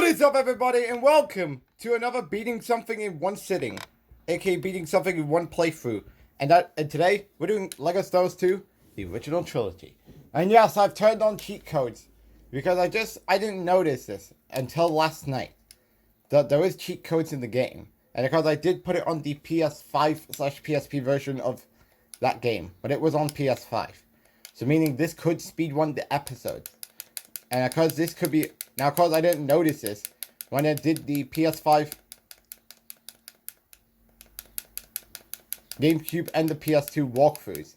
What is up, everybody, and welcome to another beating something in one sitting, aka beating something in one playthrough. And today we're doing LEGO Star Wars 2, the original trilogy. And yes, I've turned on cheat codes because I didn't notice this until last night that there is cheat codes in the game, and because I did put it on the PS5/PSP version of that game, but it was on PS5, so meaning this could speed run the episodes. And because this could be... Now, because I didn't notice this when I did the PS5, GameCube, and the PS2 walkthroughs.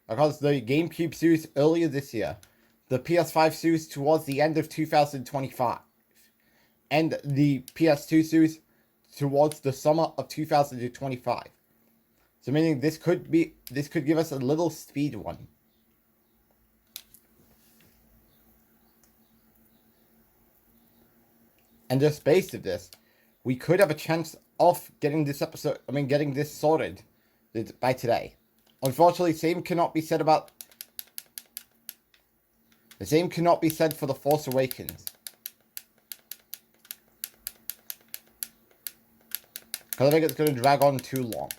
Because the GameCube series earlier this year, the PS5 series towards the end of 2025, and the PS2 series towards the summer of 2025. So meaning this could give us a little speed run. And just based of this, we could have a chance of getting this sorted by today. Unfortunately, the same cannot be said for The Force Awakens, because I think it's going to drag on too long.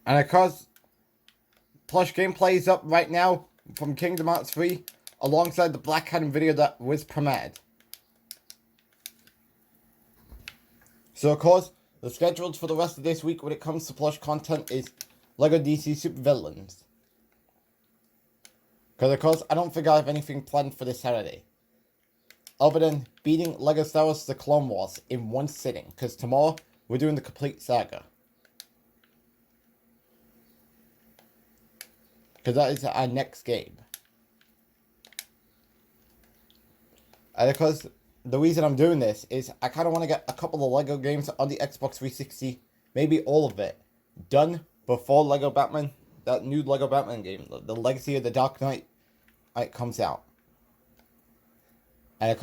And because plush gameplay is up right now from Kingdom Hearts 3, alongside the Black Adam video that was premiered. So of course, the schedules for the rest of this week when it comes to plush content is LEGO DC Super Villains. Because of course, I don't think I have anything planned for this Saturday, other than beating LEGO Star Wars The Clone Wars in one sitting, because tomorrow we're doing the complete saga. Because that is our next game. And because the reason I'm doing this is I kind of want to get a couple of LEGO games on the Xbox 360, maybe all of it, done before LEGO Batman, that new LEGO Batman game, the Legacy of the Dark Knight, it comes out. And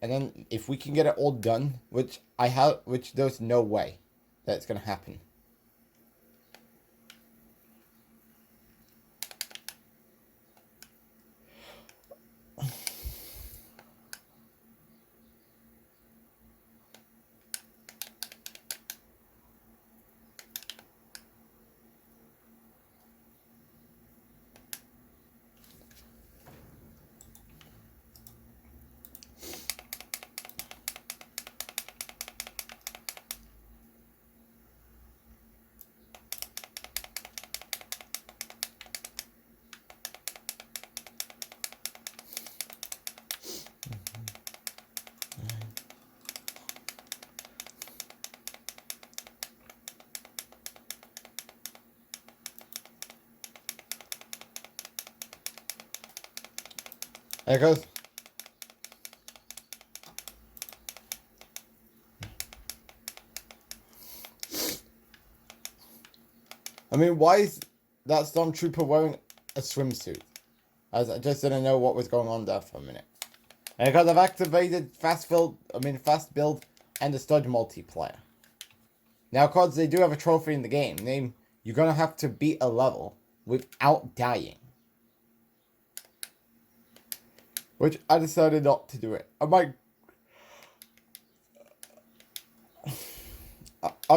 then if we can get it all done, which there's no way that it's going to happen. There it goes. I mean, why is that stormtrooper wearing a swimsuit? As I just didn't know what was going on there for a minute. And because I've activated fast build and the stud multiplayer. Now, because they do have a trophy in the game, you're gonna have to beat a level without dying. Which I decided not to do it. I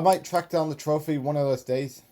might track down the trophy one of those days.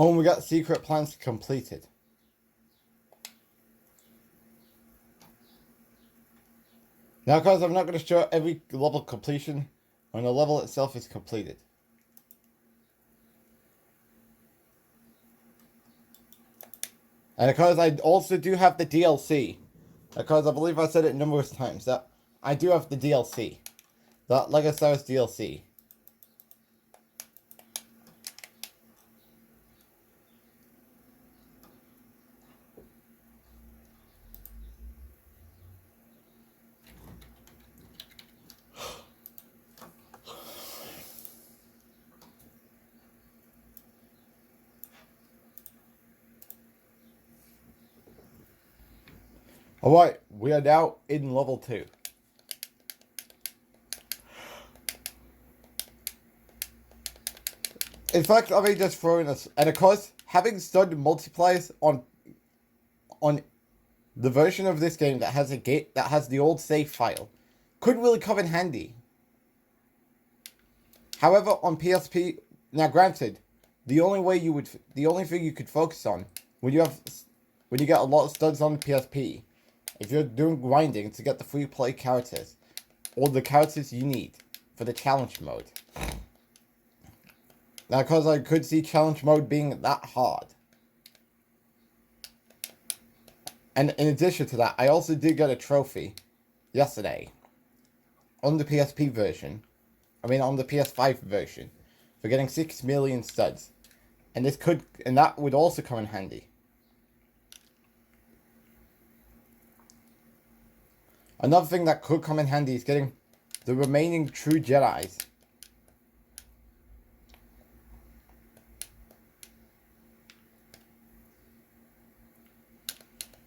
Oh, and we got secret plans completed. Now, guys, I'm not going to show every level completion when the level itself is completed. And because I also do have the DLC, because I believe I said it numerous times, that I do have the DLC. That LEGO Star Wars DLC. Alright, we are now in level 2. In fact, I may just throw in this, and of course, having stud multipliers on the version of this game that has the old save file could really come in handy. However, on PSP, now granted, the only thing you could focus on when you get a lot of studs on the PSP, if you're doing grinding to get the free play characters, or the characters you need for the challenge mode. Now, because I could see challenge mode being that hard. And in addition to that, I also did get a trophy yesterday on the PSP version. On the PS5 version for getting 6 million studs. And that would also come in handy. Another thing that could come in handy is getting the remaining true Jedis.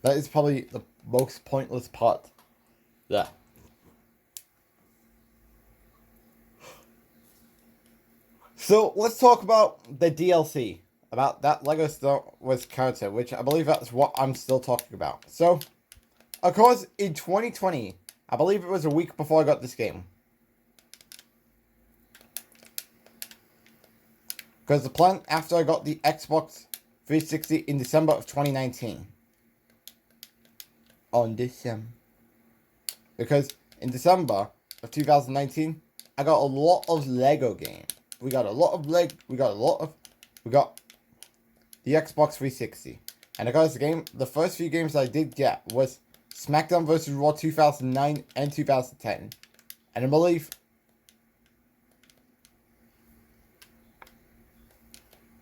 That is probably the most pointless part. Yeah. So let's talk about the DLC. About that LEGO Star Wars character, which I believe that's what I'm still talking about. So, of course, in 2020, I believe it was a week before I got this game. Because the plan after I got the Xbox 360 in December of 2019. Because in December of 2019, I got a lot of LEGO games. We got the Xbox 360. And I got the first few games I did get was SmackDown vs. Raw 2009 and 2010. And I believe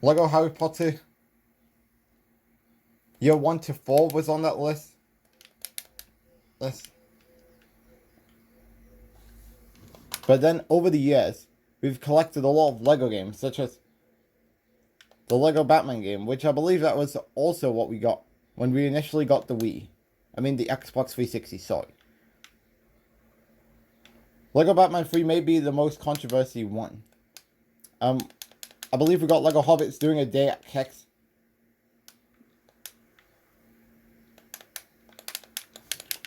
LEGO Harry Potter Year 1 to 4 was on that list. But then over the years, we've collected a lot of LEGO games, such as the LEGO Batman game, which I believe that was also what we got when we initially got the Wii. The Xbox 360, sorry. LEGO Batman 3 may be the most controversial one. I believe we got LEGO Hobbits doing a day at Kex.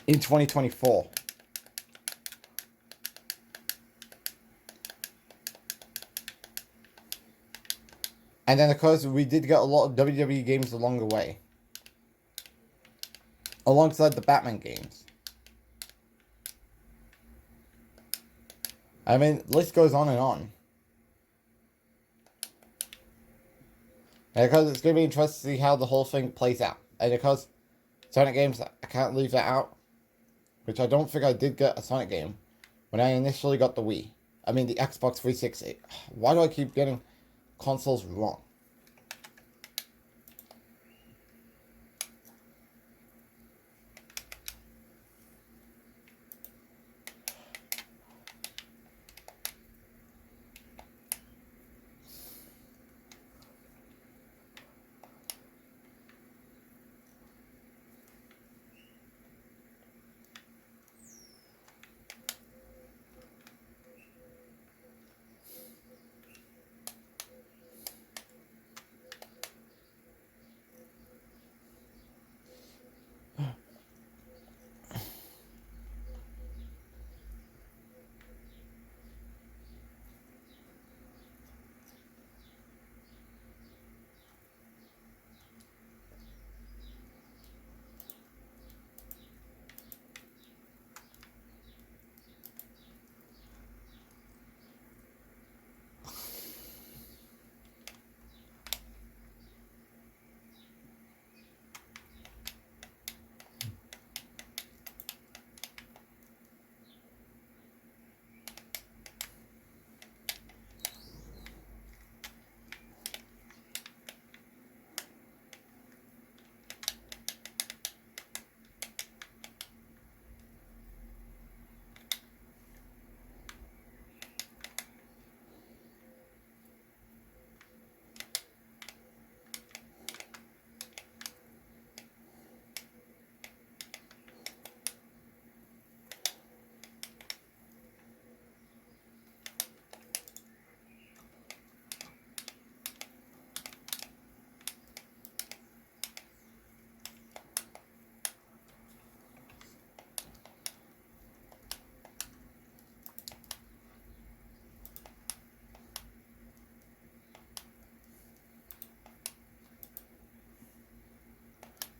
In 2024. And then, of course, we did get a lot of WWE games along the way. Alongside the Batman games. The list goes on and on. And because it's going to be interesting to see how the whole thing plays out. And because Sonic games, I can't leave that out. Which I don't think I did get a Sonic game when I initially got the Wii. The Xbox 360. Why do I keep getting consoles wrong?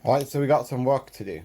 Alright, so we got some work to do.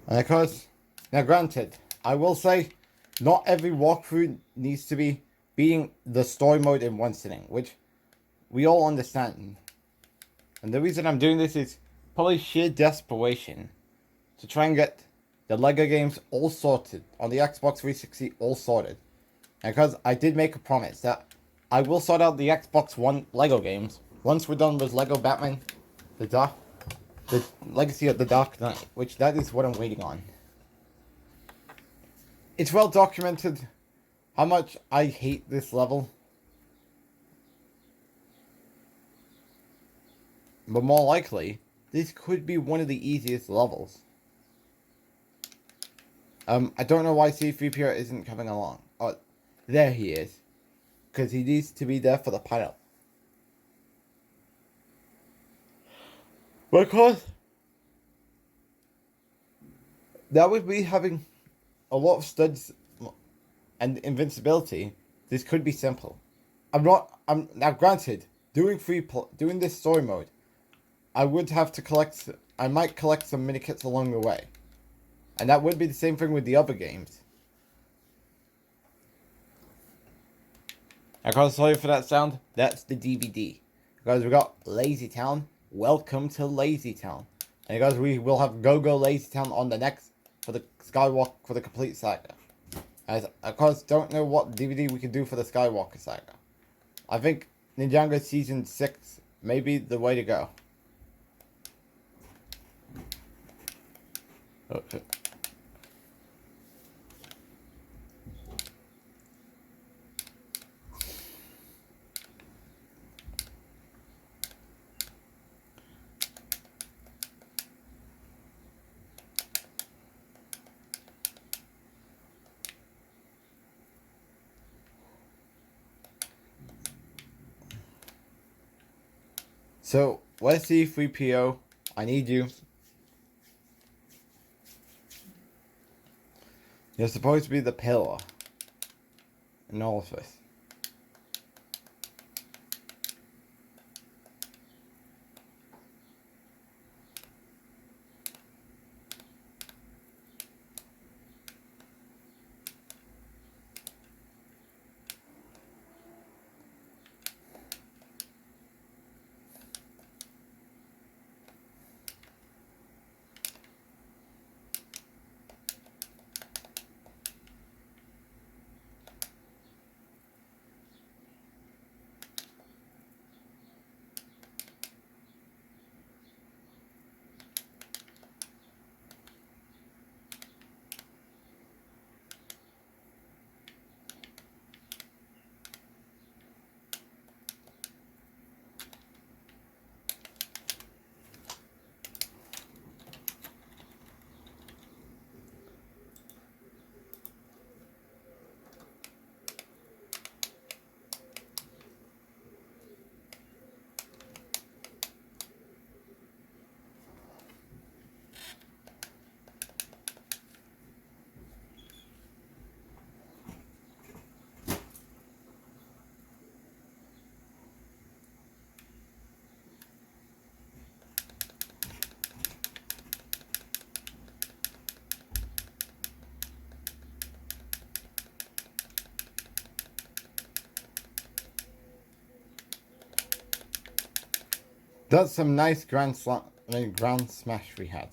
And of course, now granted, I will say, not every walkthrough needs to be beating the story mode in one sitting, which we all understand. And the reason I'm doing this is probably sheer desperation to try and get the LEGO games all sorted on the Xbox 360, all sorted. And because I did make a promise that I will sort out the Xbox One LEGO games once we're done with LEGO Batman, the Legacy of the Dark Knight, which that is what I'm waiting on. It's well documented how much I hate this level. But more likely, this could be one of the easiest levels. I don't know why C3PO isn't coming along. Oh, there he is. Because he needs to be there for the pilot. Because that would be having a lot of studs and invincibility. This could be simple. I'm now granted, doing this story mode, I would have to collect, I might collect some minikits along the way. And that would be the same thing with the other games. I can't sorry for that sound, that's the DVD. Guys, we got Lazy Town, welcome to Lazy Town. And guys, we will have Go Lazy Town on the next, for the Skywalk, for the complete saga. As I of course don't know what DVD we can do for the Skywalker saga. I think Ninjago Season 6 may be the way to go. Okay. So, let's see, 3PO. I need you. You're supposed to be the pillar in all of this. That's some nice ground smash we had.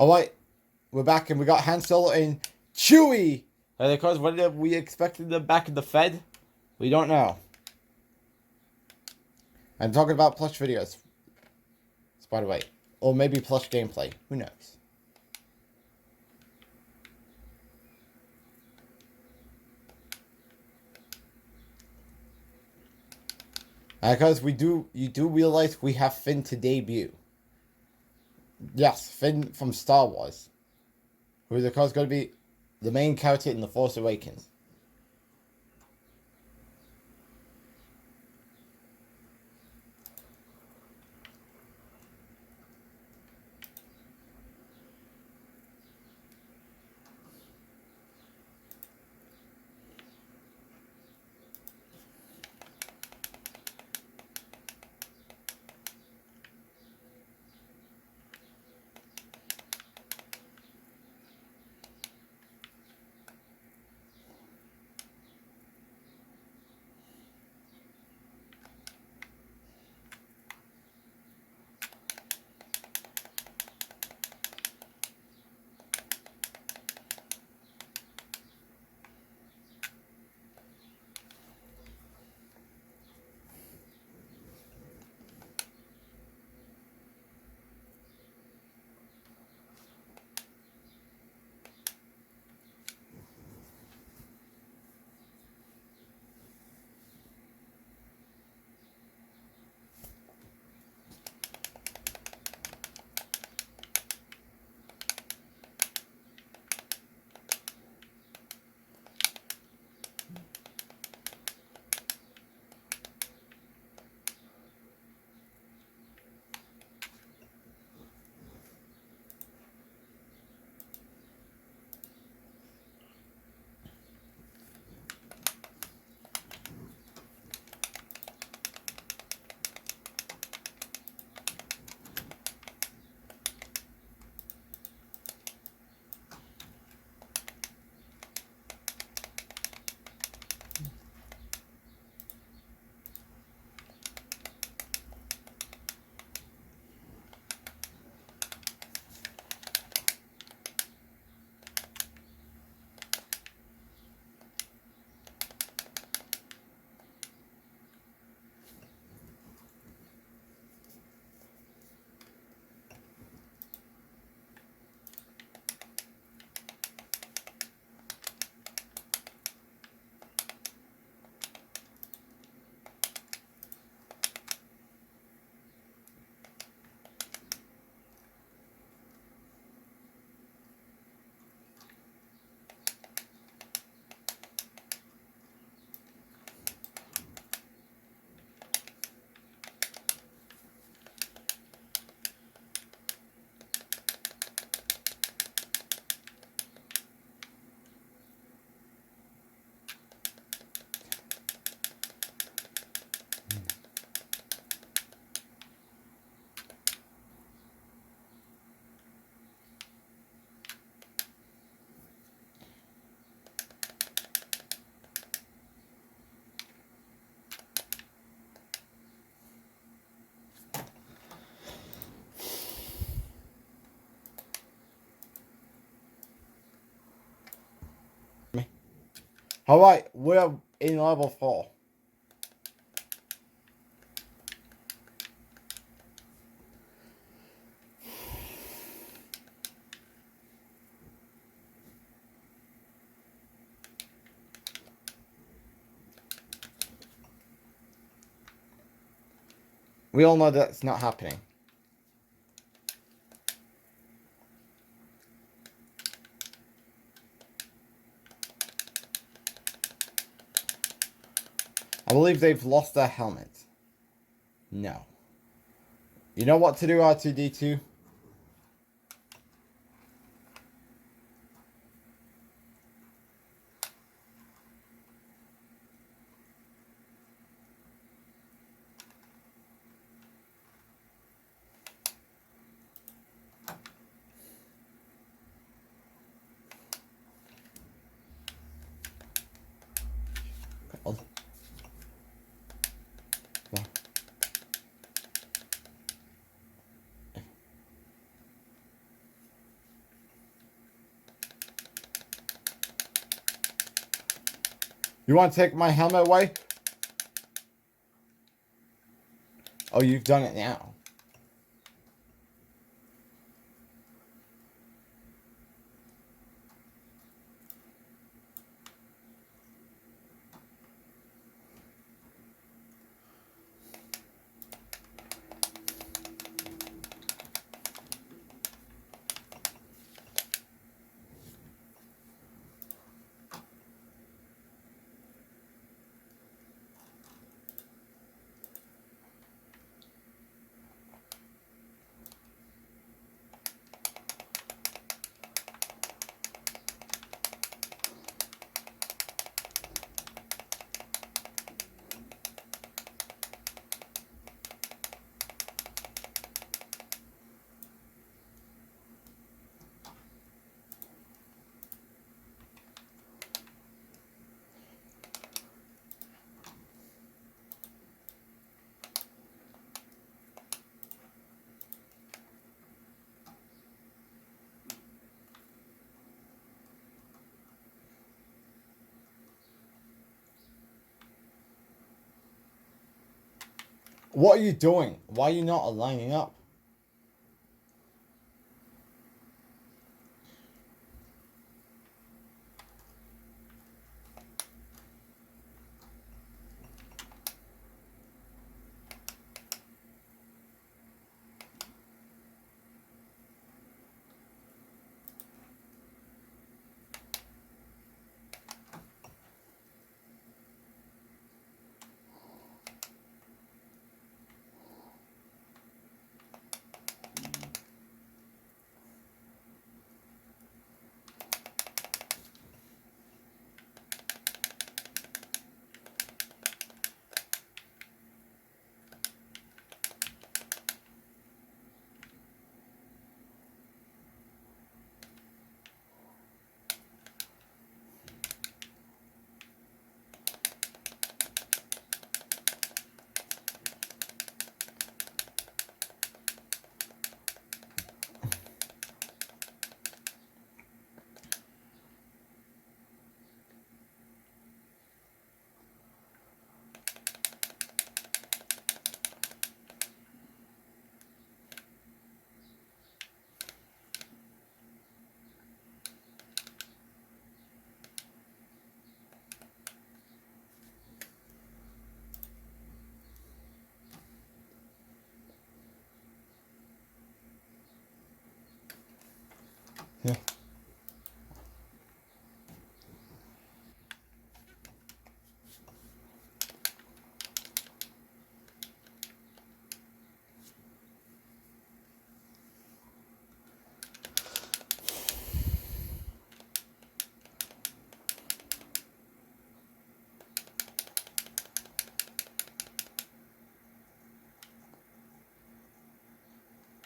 Alright, we're back and we got Han Solo and Chewie! And of course, what did we expected them back in the Fed? We don't know. I'm talking about plush videos. By the way. Or maybe plush gameplay. Who knows? Because you do realize we have Finn to debut. Yes, Finn from Star Wars. Who is of course going to be the main character in The Force Awakens. Alright, we're in level 4. We all know that's not happening. I believe they've lost their helmets. No. You know what to do, R2-D2? You want to take my helmet away? Oh, you've done it now. What are you doing? Why are you not lining up? Yeah.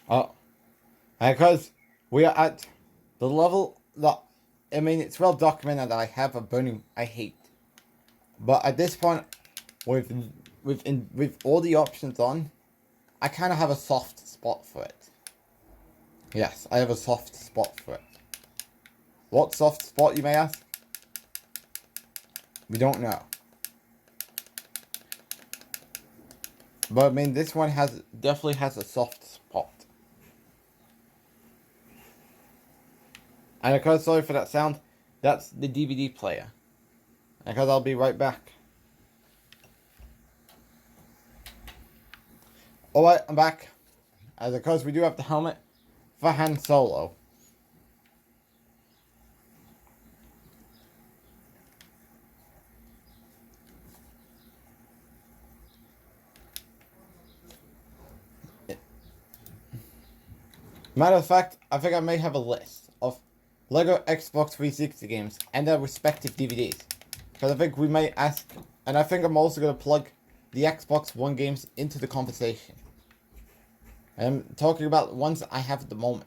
Oh, because we are at the level that, I mean, it's well documented that I have a burning I hate. But at this point, with all the options on, I kind of have a soft spot for it. Yes, I have a soft spot for it. What soft spot, you may ask? We don't know. But I mean, this one definitely has a soft spot. And of course, sorry for that sound. That's the DVD player. And because I'll be right back. Alright, I'm back. As of course, we do have the helmet for Han Solo. Matter of fact, I think I may have a list of LEGO Xbox 360 games and their respective DVDs. Because I think we may ask, and I think I'm also going to plug the Xbox One games into the conversation. And I'm talking about the ones I have at the moment.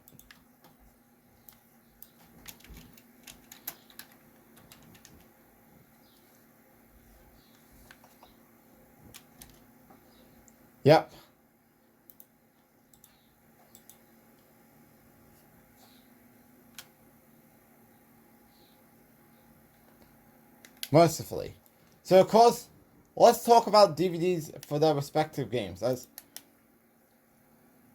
Yep. Mercifully. So of course, let's talk about DVDs for their respective games. As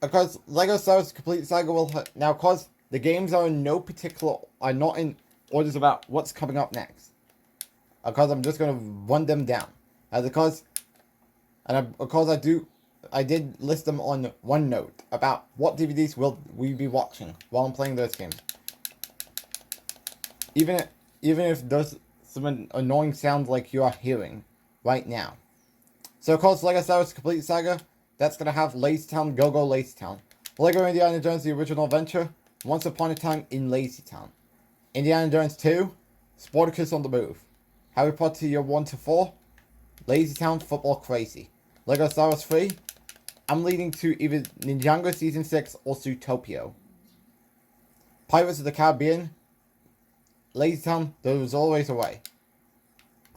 of course, LEGO Star Wars Complete Saga will now, of course, the games are not in orders about what's coming up next. Of course, I'm just gonna run them down. As of course, I did list them on OneNote about what DVDs will we be watching while I'm playing those games. Even if there's some annoying sounds like you are hearing right now. So of course, LEGO Star Wars Complete Saga, that's gonna have Lazytown, Go-Go Lazytown. LEGO Indiana Jones The Original Adventure, Once Upon a Time in Lazytown. Indiana Jones 2, Sportacus on the Move. Harry Potter Year 1 to 4, Lazytown Football Crazy. LEGO Star Wars 3, I'm leading to either Ninjago Season 6 or Zootopia. Pirates of the Caribbean, Lazytown, There Was Always a Way.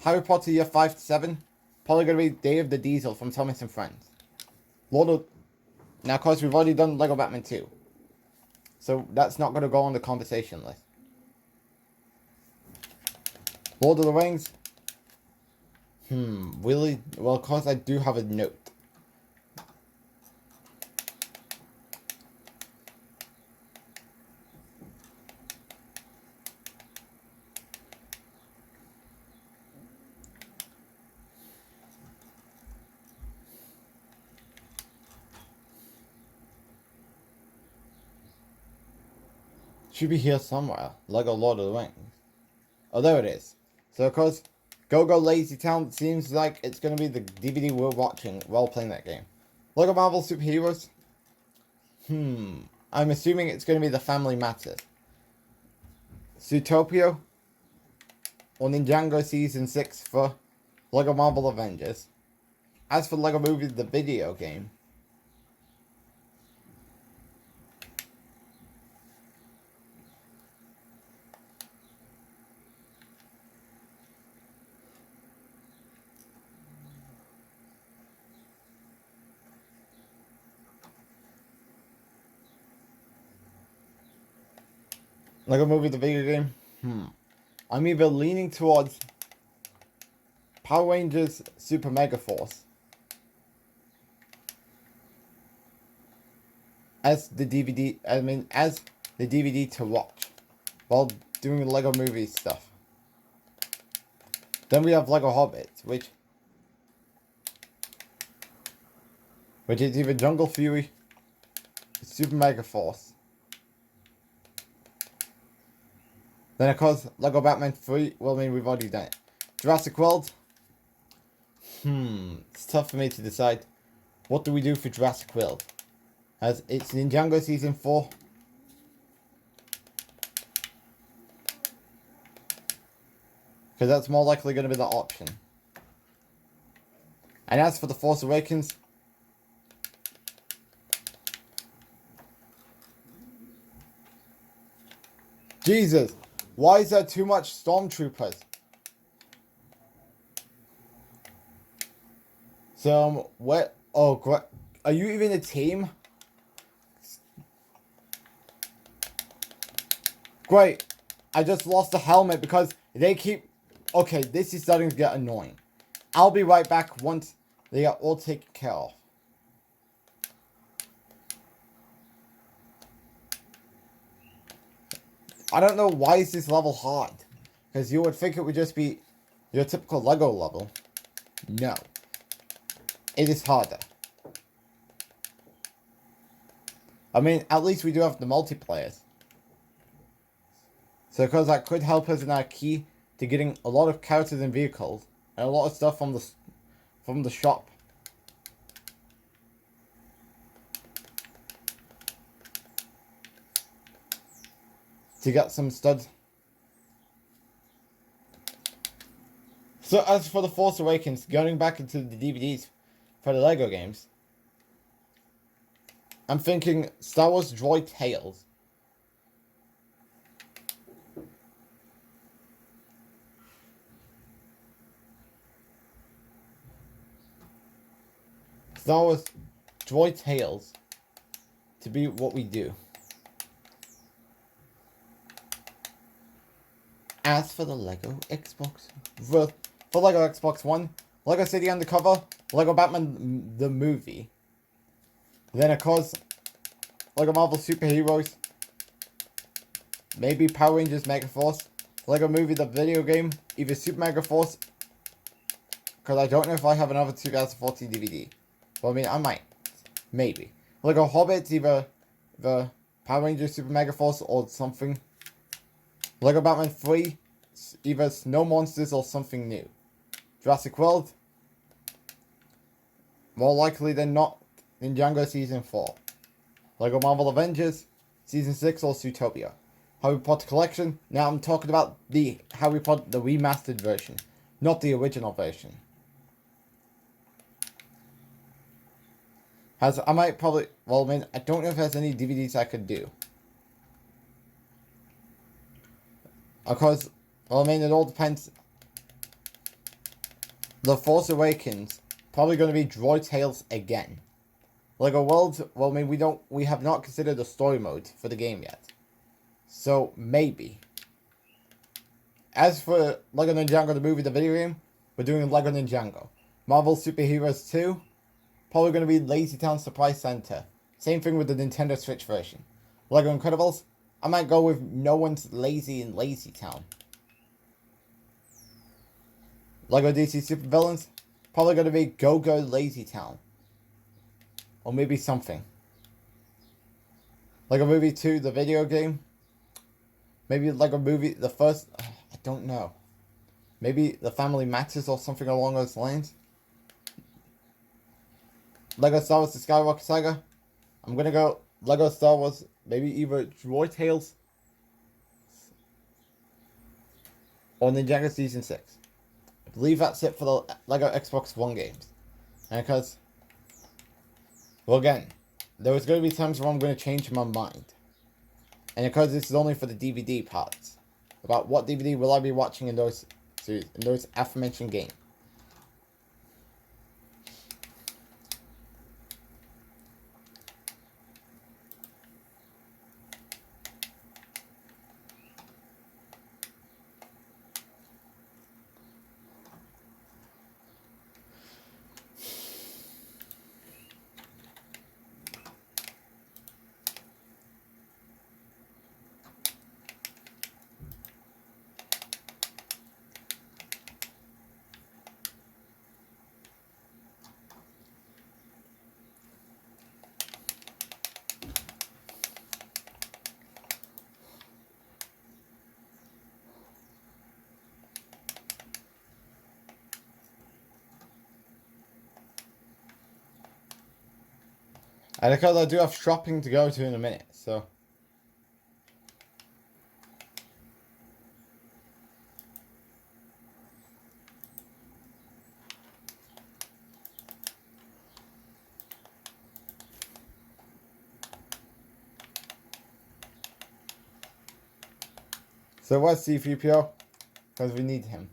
Harry Potter Year 5 to 7, probably going to be Day of the Diesel from Thomas and Friends. Now, of course, we've already done LEGO Batman 2. So, that's not going to go on the conversation list. Lord of the Rings. Really? Well, of course, I do have a note. Should be here somewhere. LEGO Lord of the Rings. Oh, there it is. So, of course, Go-Go Lazytown seems like it's going to be the DVD we're watching while playing that game. LEGO Marvel Superheroes. I'm assuming it's going to be The Family Matters. Zootopia. Or Ninjago Season 6 for LEGO Marvel Avengers. As for LEGO Movie, the video game. LEGO Movie, the video game. I'm either leaning towards Power Rangers Super Mega Force as the DVD to watch while doing the LEGO Movie stuff. Then we have LEGO Hobbits, which is either Jungle Fury, Super Mega Force. Then of course, LEGO Batman 3, well, I mean, we've already done it. Jurassic World. It's tough for me to decide. What do we do for Jurassic World? As it's Ninjago Season 4. Because that's more likely going to be the option. And as for The Force Awakens, Jesus, why is there too much stormtroopers? So, what? Oh, great. Are you even a team? Great. I just lost the helmet because they keep... Okay, this is starting to get annoying. I'll be right back once they are all taken care of. I don't know why is this level hard. Because you would think it would just be your typical LEGO level. No. It is harder. I mean, at least we do have the multiplayers. So because that could help us in our key to getting a lot of characters and vehicles and a lot of stuff from the shop. To get some studs. So as for The Force Awakens, going back into the DVDs for the LEGO games, I'm thinking Star Wars Droid Tales. Star Wars Droid Tales to be what we do. As for the LEGO Xbox, for LEGO Xbox One, LEGO City Undercover, LEGO Batman the movie, then of course, LEGO Marvel Superheroes, maybe Power Rangers Mega Force, LEGO Movie the video game, either Super Mega Force, because I don't know if I have another 2014 DVD. Well, I mean, I might. Maybe. LEGO Hobbits, either the Power Rangers Super Mega Force or something. LEGO Batman 3, either Snow Monsters or something new. Jurassic World, more likely than not, Ninjago Season 4. LEGO Marvel Avengers, Season 6 or Zootopia. Harry Potter Collection, now I'm talking about the Harry Potter, the remastered version, not the original version. I might probably, well, I mean, I don't know if there's any DVDs I could do. Of course, well, I mean, it all depends. The Force Awakens, probably going to be Droid Tales again. LEGO World, well, I mean, we have not considered the story mode for the game yet. So, maybe. As for LEGO Ninjago the movie, the video game, we're doing LEGO Ninjago. Marvel Superheroes 2, probably going to be Lazy Town Surprise Center. Same thing with the Nintendo Switch version. LEGO Incredibles, I might go with No One's Lazy in Lazy Town. LEGO DC Supervillains, probably going to be Go Go Lazy Town. Or maybe something. LEGO Movie 2, the video game. Maybe LEGO Movie, the first, I don't know. Maybe The Family Matters or something along those lines. LEGO Star Wars The Skywalker Saga. I'm going to go LEGO Star Wars, maybe either Droid Tales or Ninjago Season 6. I believe that's it for the LEGO Xbox One games. And because, well, again, there was going to be times where I'm going to change my mind. And because this is only for the DVD parts, about what DVD will I be watching in those series, in those aforementioned games. And because I do have shopping to go to in a minute, so. So where's C3PO? Because we need him.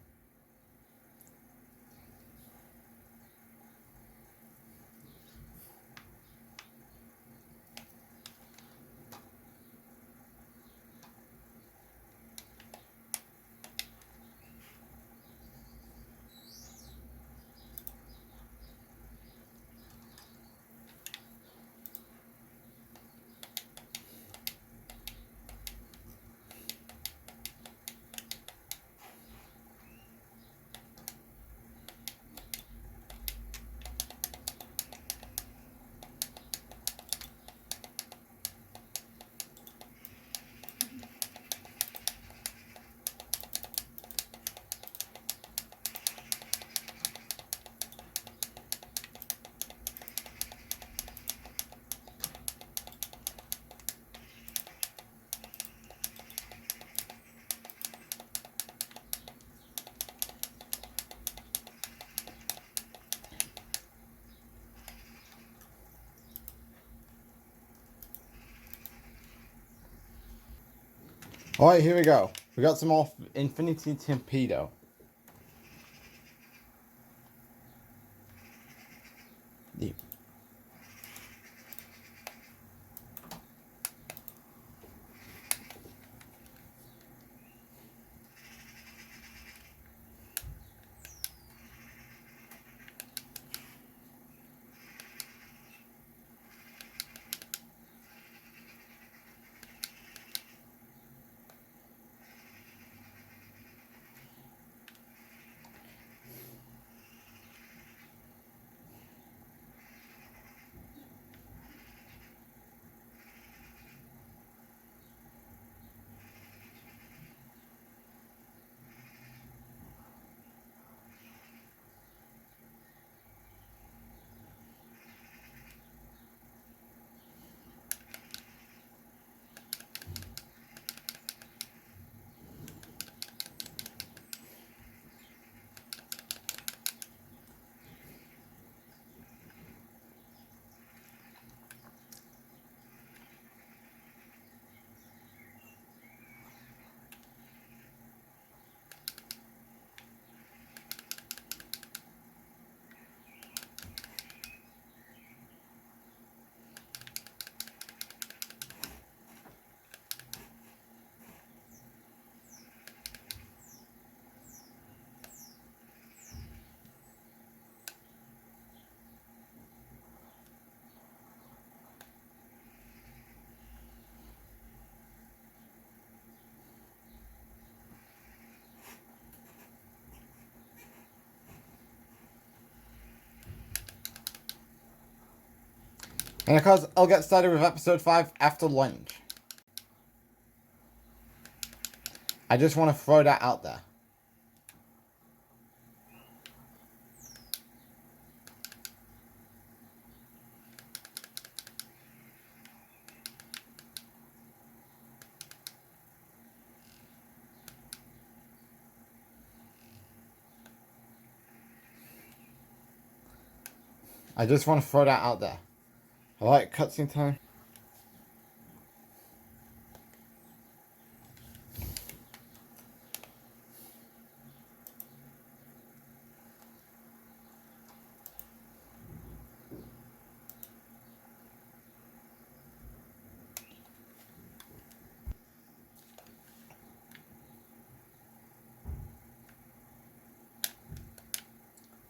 Alright, here we go. We got some more Infinity Torpedo. Deep. And of course, I'll get started with episode 5 after lunch. I just want to throw that out there. I just want to throw that out there. Alright, cutscene time.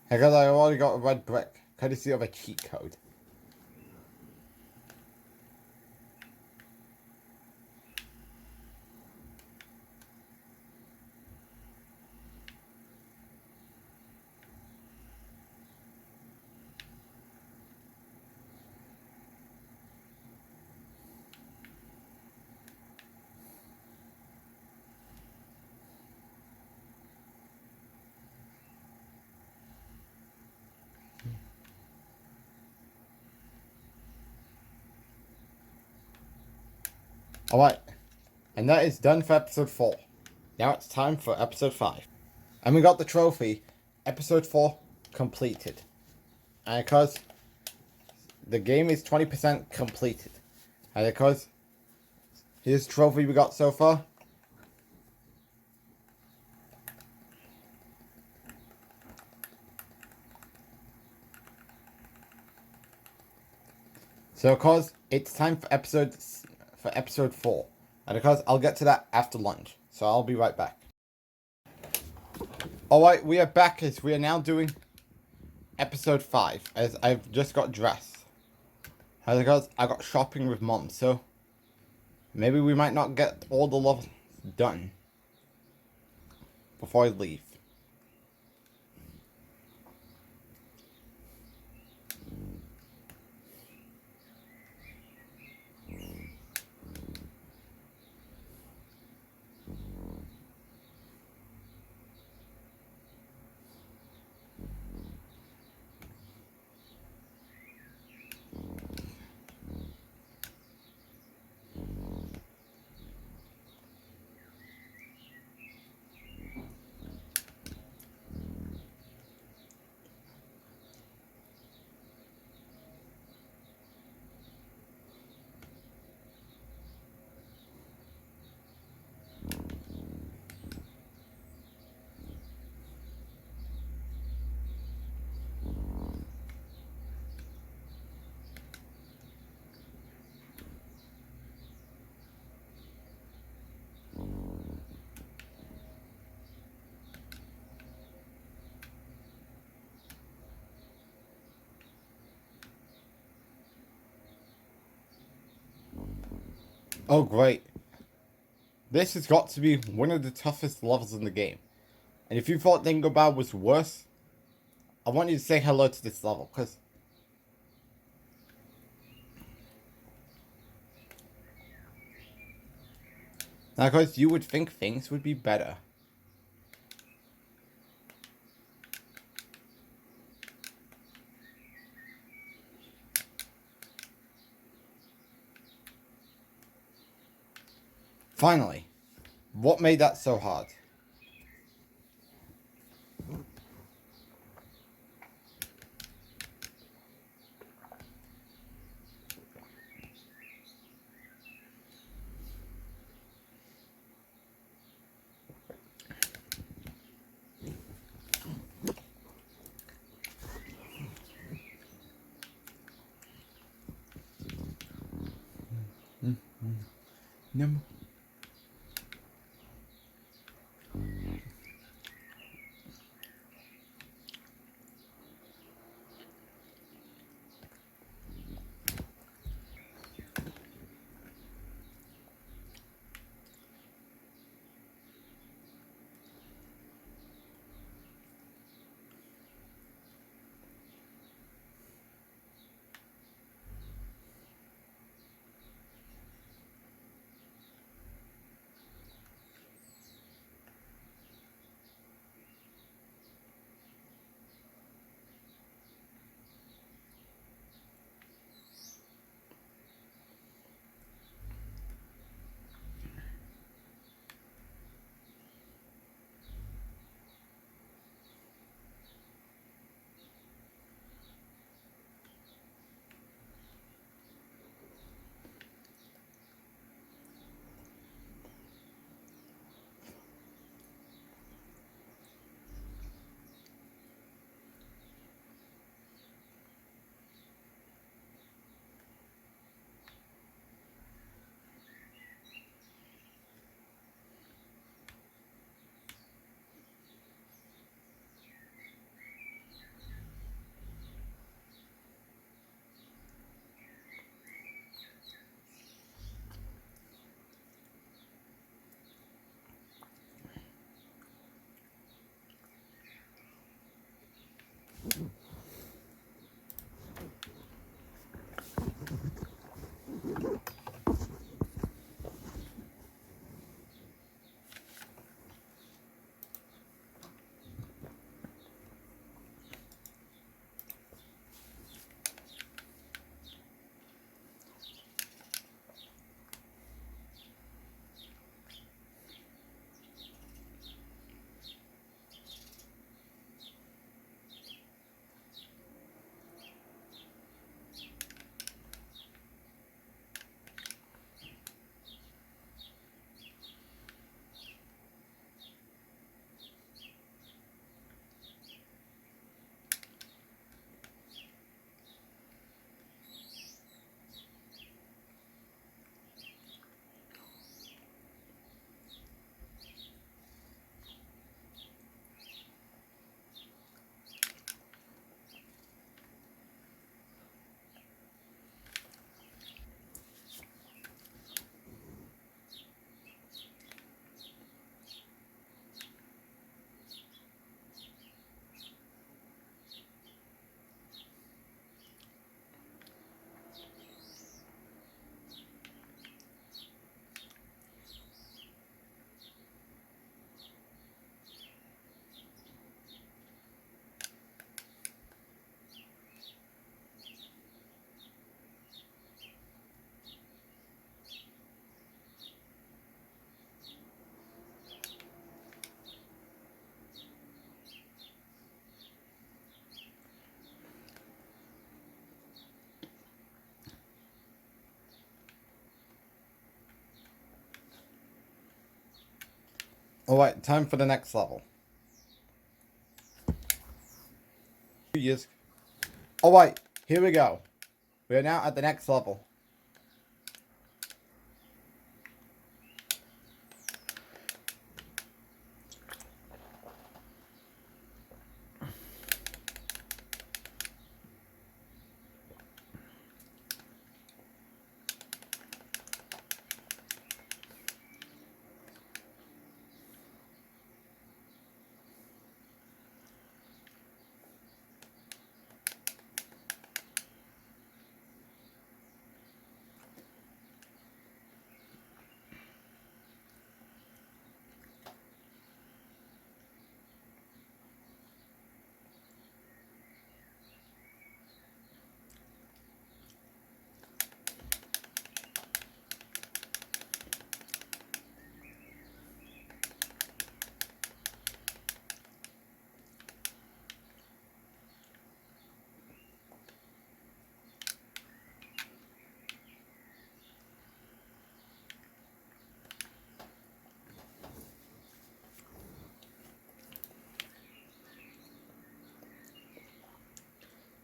Because I already got a red brick, courtesy of a cheat code. Alright, and that is done for episode 4. Now it's time for episode 5. And we got the trophy, episode 4 completed. And because the game is 20% completed. And because here's the trophy we got so far. So of course, it's time for episode 4. And of course, I'll get to that after lunch. So I'll be right back. Alright, we are back as we are now doing episode 5. As I've just got dressed. And because I got shopping with Mom. So maybe we might not get all the levels done before I leave. Oh, great. This has got to be one of the toughest levels in the game. And if you thought Dingobao was worse, I want you to say hello to this level, because... Now, because you would think things would be better. Finally, what made that so hard? No. Alright, time for the next level. Yes. Alright, here we go. We are now at the next level.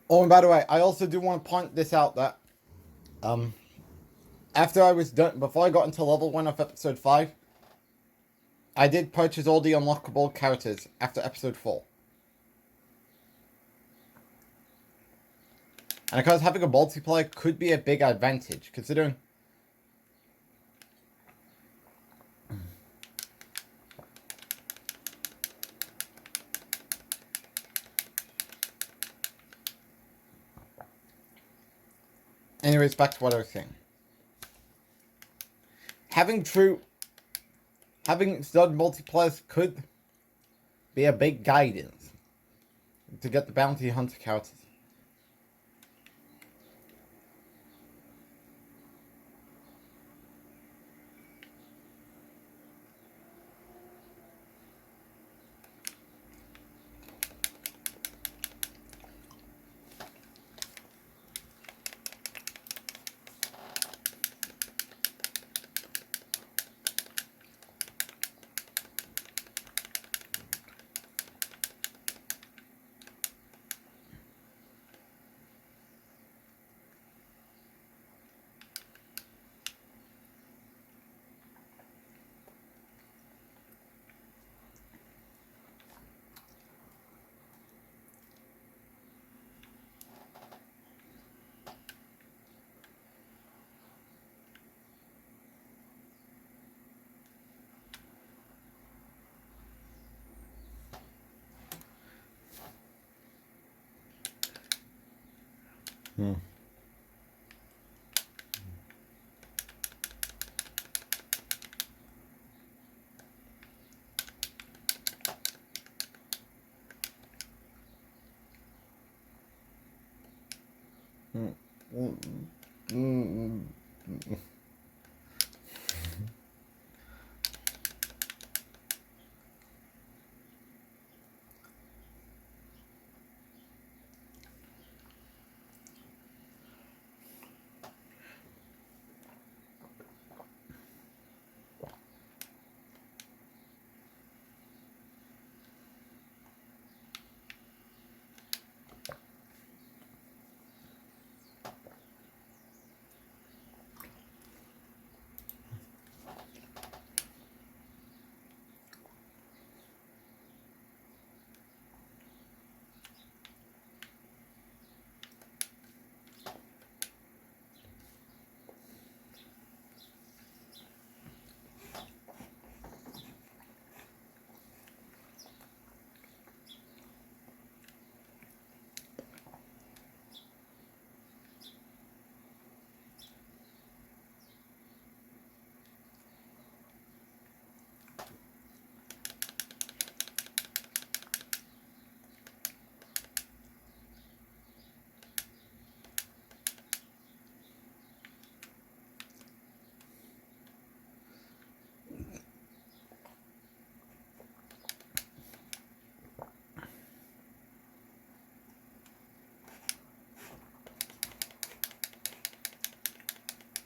Oh, and by the way, I also do want to point this out that um after I was done, before I got into level 1 of episode 5, I did purchase all the unlockable characters after episode 4. And because having a multiplayer could be a big advantage, considering... Anyways, back to what I was saying. Having stud multiplayers could be a big guidance to get the bounty hunter characters.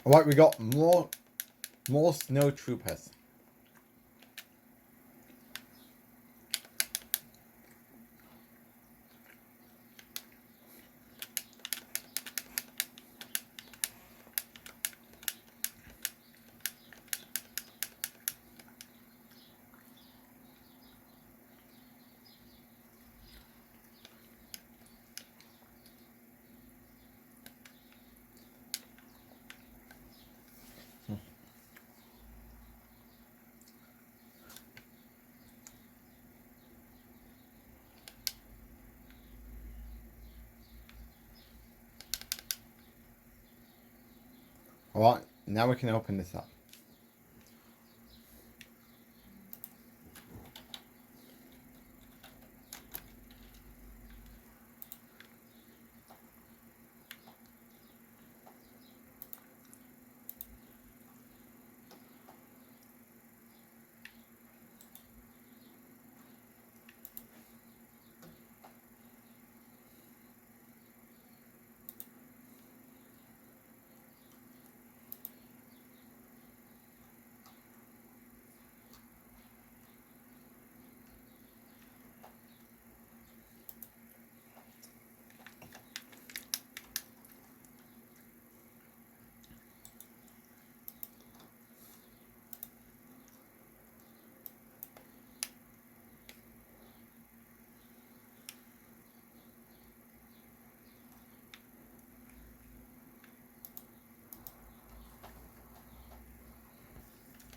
Alright, we got more snow troopers. Alright, now we can open this up.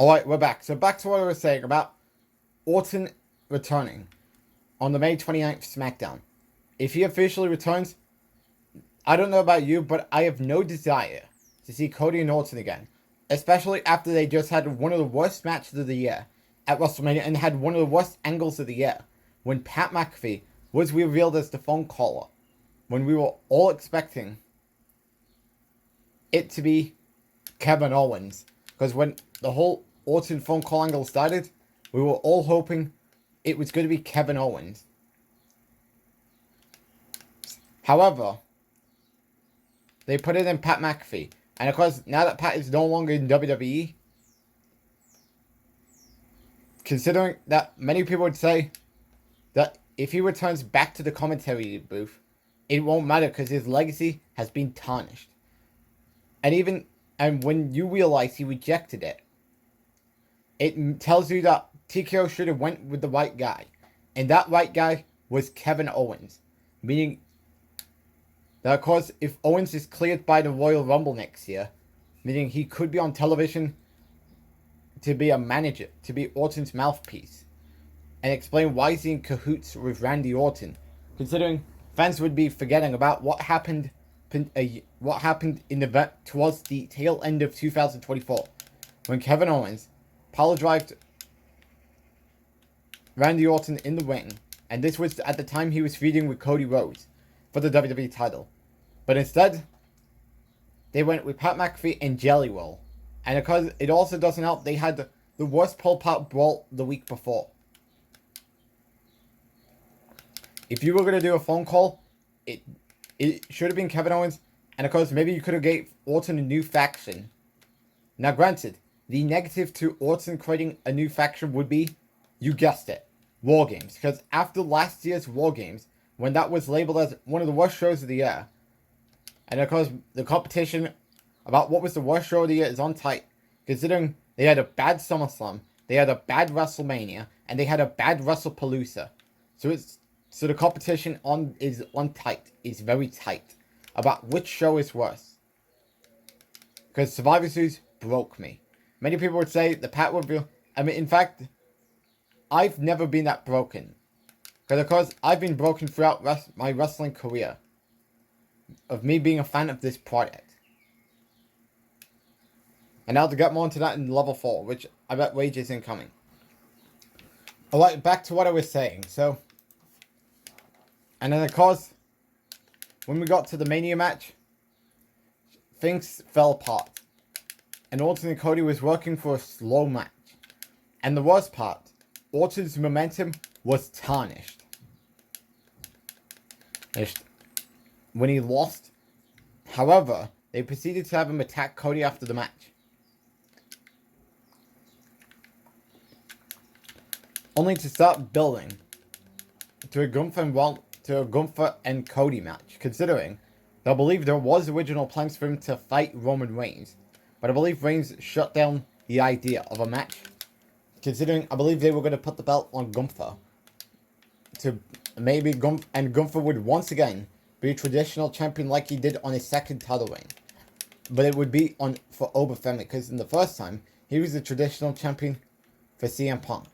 Alright, we're back. So back to what I was saying about Orton returning on the May 29th SmackDown. If he officially returns, I don't know about you, but I have no desire to see Cody and Orton again. Especially after they just had one of the worst matches of the year at WrestleMania and had one of the worst angles of the year when Pat McAfee was revealed as the phone caller. When we were all expecting it to be Kevin Owens. Because when the whole Orton phone call angle started, we were all hoping it was going to be Kevin Owens. However, they put it in Pat McAfee. And of course, now that Pat is no longer in WWE, considering that many people would say that if he returns back to the commentary booth, it won't matter because his legacy has been tarnished. And when you realize he rejected it, it tells you that TKO should have went with the right guy. And that right guy was Kevin Owens. Meaning that, of course, if Owens is cleared by the Royal Rumble next year, meaning he could be on television to be a manager, to be Orton's mouthpiece, and explain why he's in cahoots with Randy Orton, considering fans would be forgetting about what happened in the towards the tail end of 2024, when Kevin Owens power drived Randy Orton in the ring, and this was at the time he was feuding with Cody Rhodes for the WWE title. But instead, they went with Pat McAfee and Jelly Roll. And because it also doesn't help, they had the worst pull-out brawl the week before. If you were going to do a phone call, it should have been Kevin Owens. And of course, maybe you could have gave Orton a new faction. Now granted, the negative to Orton creating a new faction would be, you guessed it, War Games. Because after last year's War Games, when that was labeled as one of the worst shows of the year, and of course, the competition about what was the worst show of the year is on tight, considering they had a bad SummerSlam, they had a bad WrestleMania, and they had a bad WrestlePalooza. So the competition is very tight about which show is worse. Because Survivor Series broke me. Many people would say the Pat reveal. I mean, in fact, I've never been that broken. Because of course, I've been broken throughout my wrestling career. Of me being a fan of this product. And now to get more into that in level 4, which I bet Rage is incoming. Alright, back to what I was saying. So, and then of course, when we got to the Mania match, things fell apart. And Orton and Cody was working for a slow match. And the worst part, Orton's momentum was tarnished. When he lost. However, they proceeded to have him attack Cody after the match. Only to start building to a Gunther and Cody match, considering that I believe there was original plans for him to fight Roman Reigns. But I believe Reigns shut down the idea of a match, considering I believe they were going to put the belt on Gunther. To maybe Gunther would once again be a traditional champion like he did on his second title reign. But it would be for Ober family, because in the first time, he was the traditional champion for CM Punk.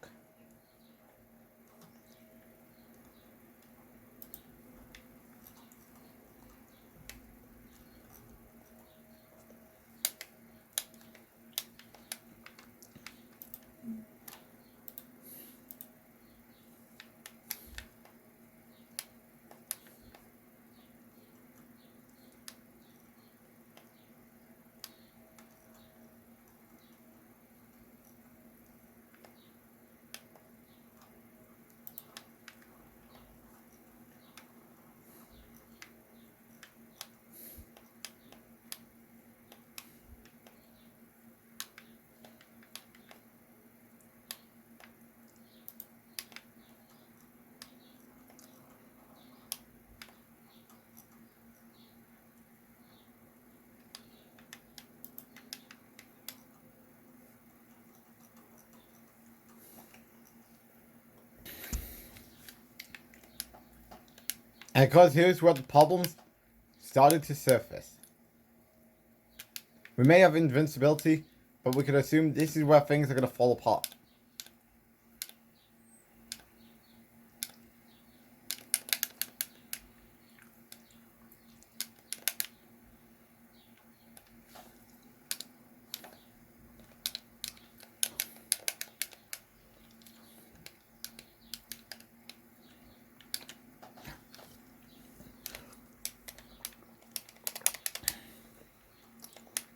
And because here's where the problems started to surface. We may have invincibility, but we can assume this is where things are going to fall apart.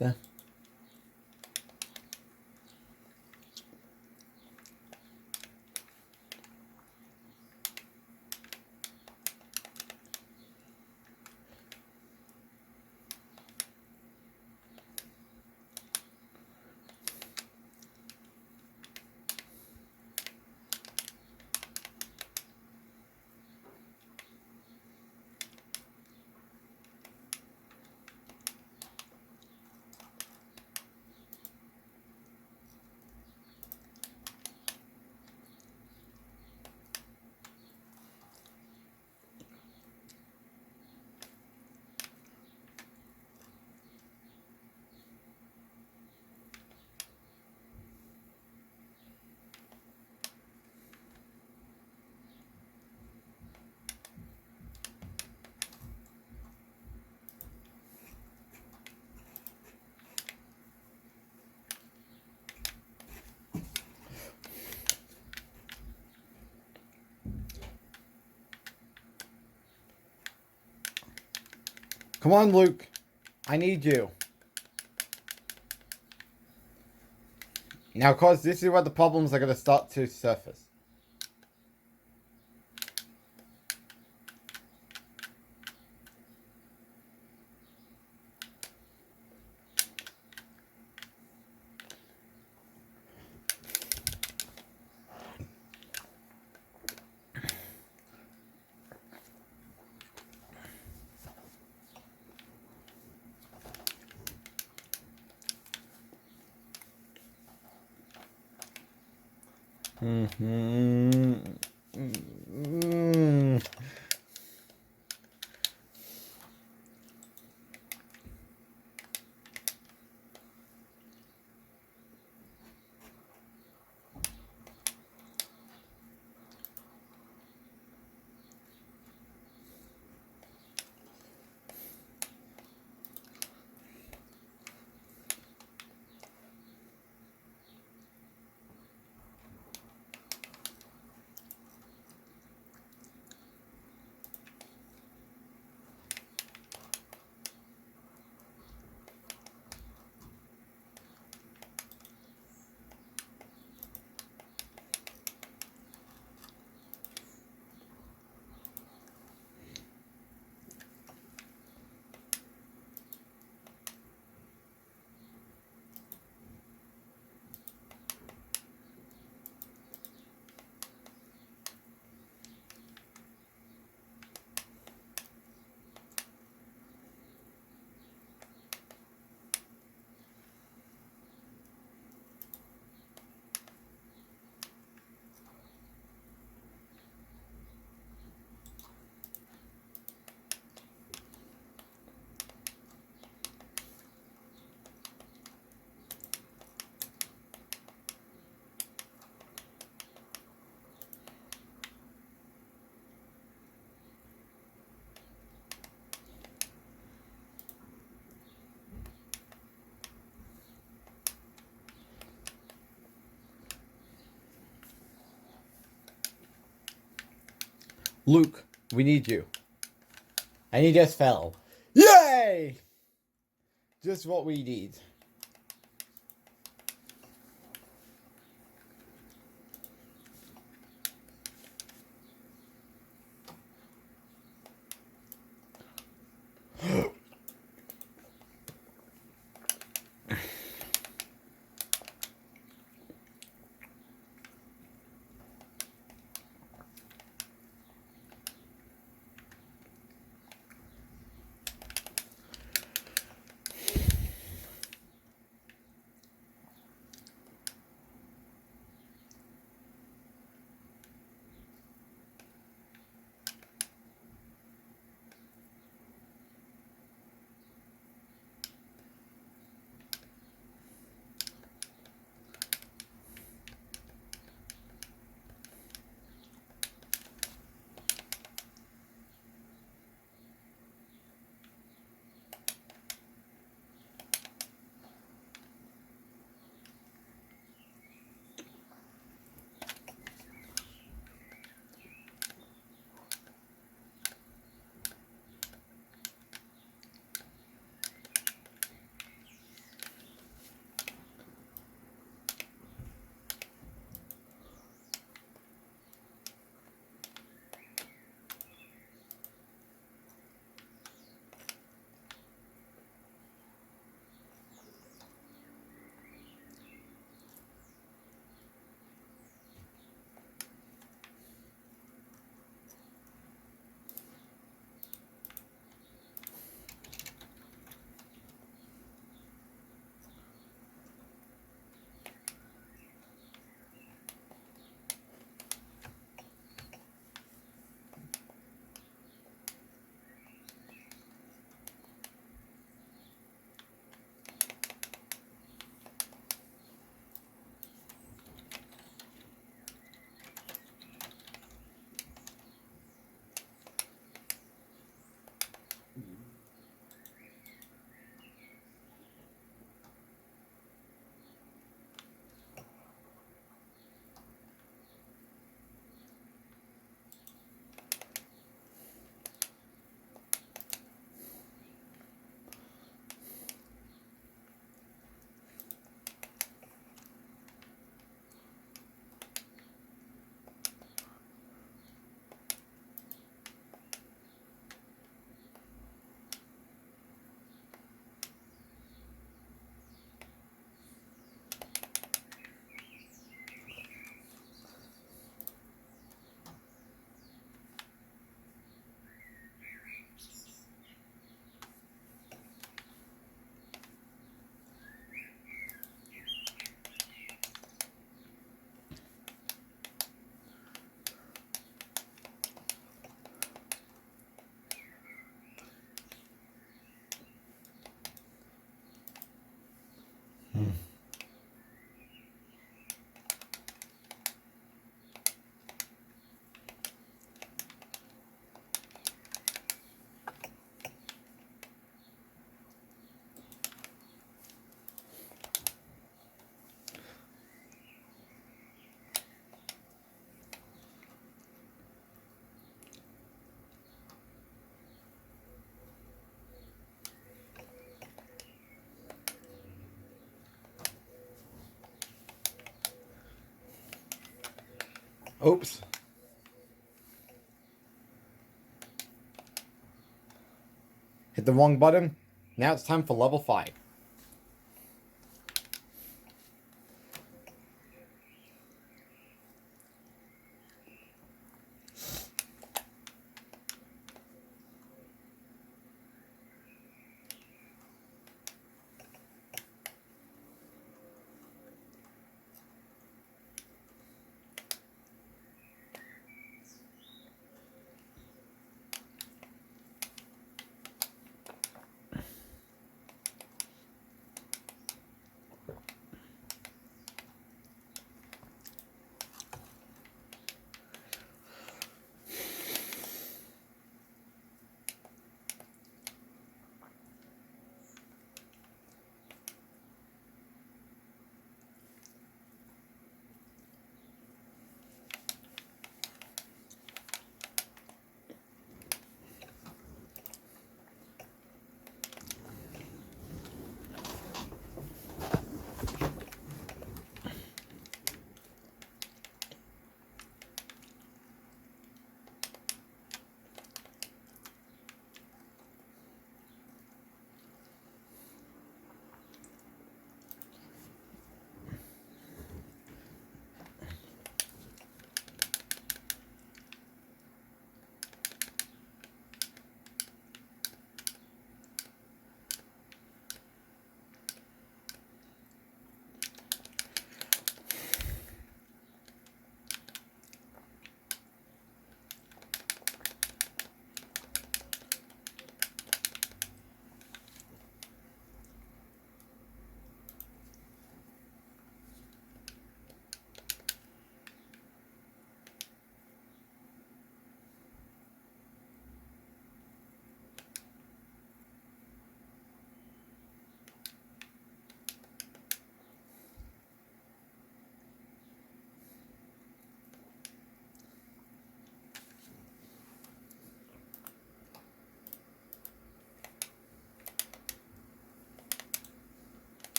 Yeah. Come on, Luke. I need you. Now, of course, this is where the problems are going to start to surface. Luke, we need you. And he just fell. Yay! Just what we need. Oops. Hit the wrong button. Now it's time for level 5.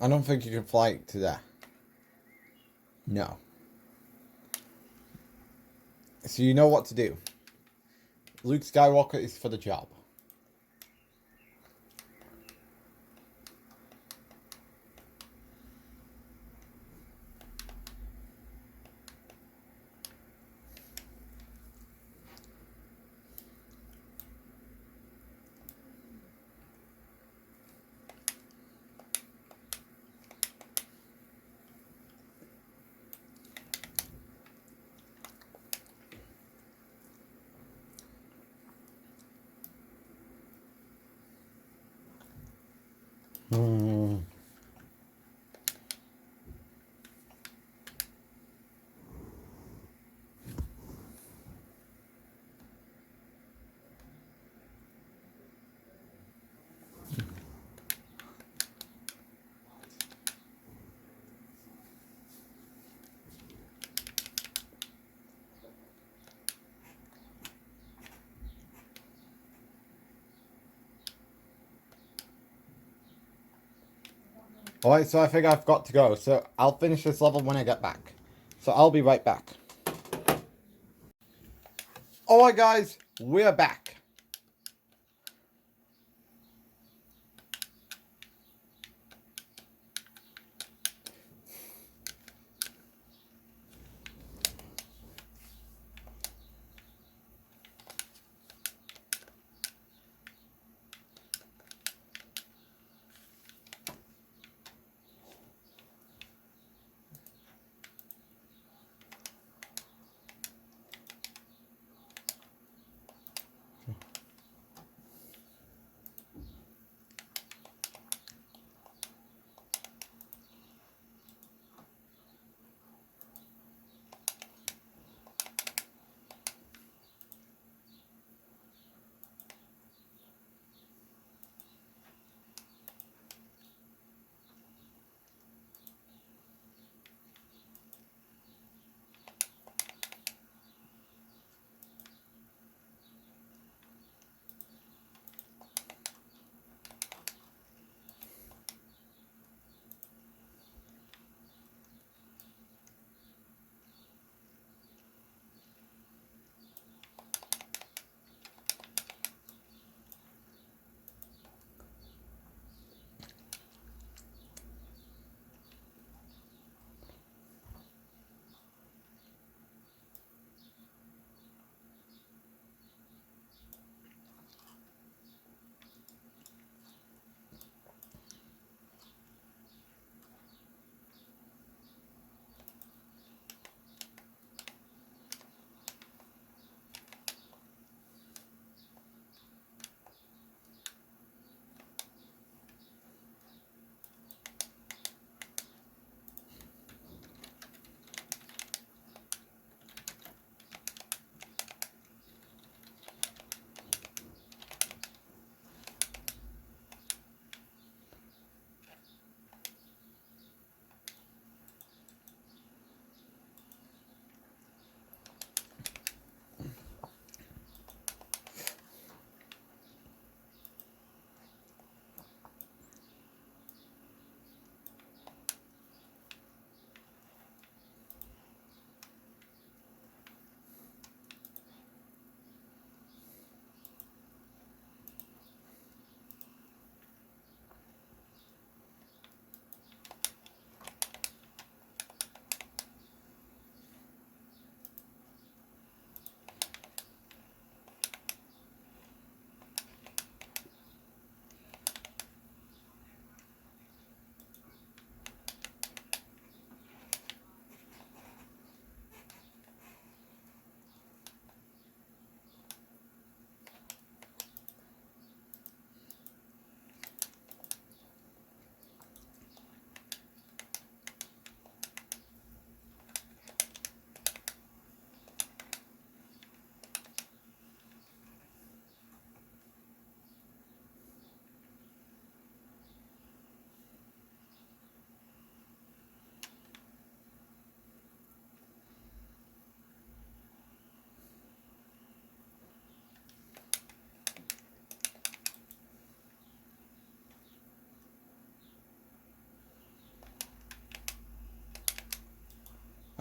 I don't think you can fly to that. No. So you know what to do. Luke Skywalker is for the job. Alright, so I think I've got to go. So I'll finish this level when I get back. So I'll be right back. Alright guys, we're back.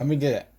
And we did it.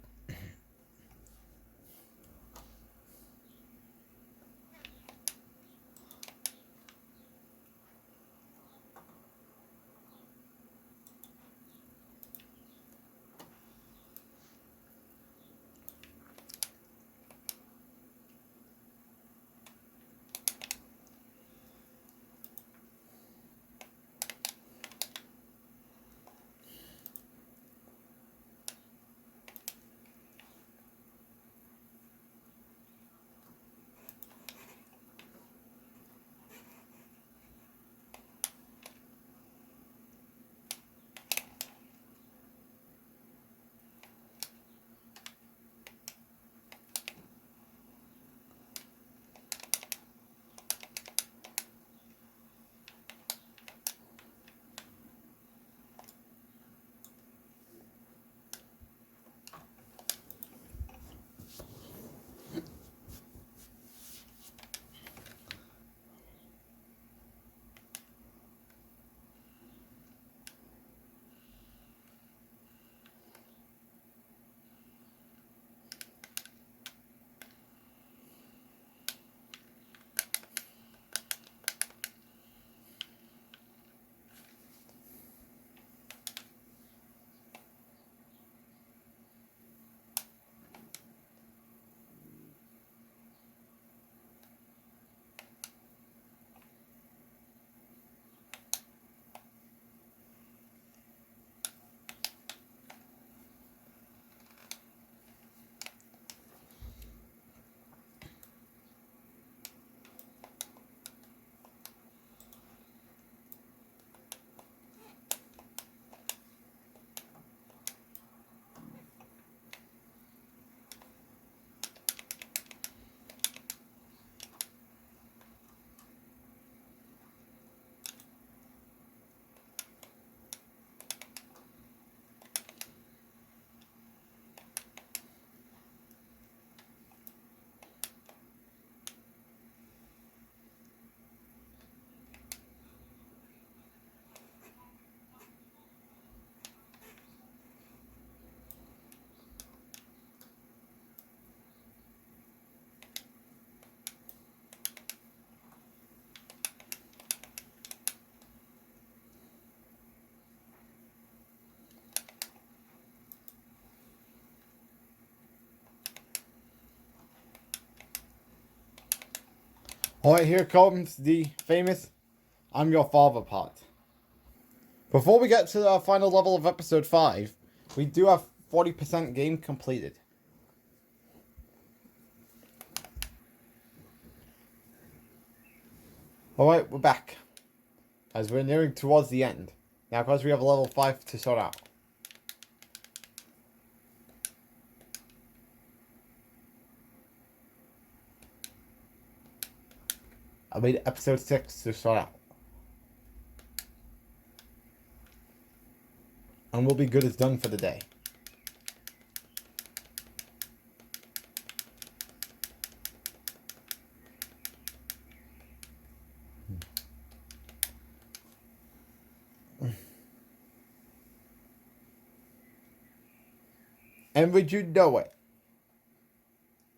Alright, here comes the famous I'm Your Father part. Before we get to the final level of episode 5, we do have 40% game completed. Alright, we're back. As we're nearing towards the end. Now, of course, we have a level 5 to sort out. I made episode 6 to sort out. And we'll be good as done for the day. And would you know it?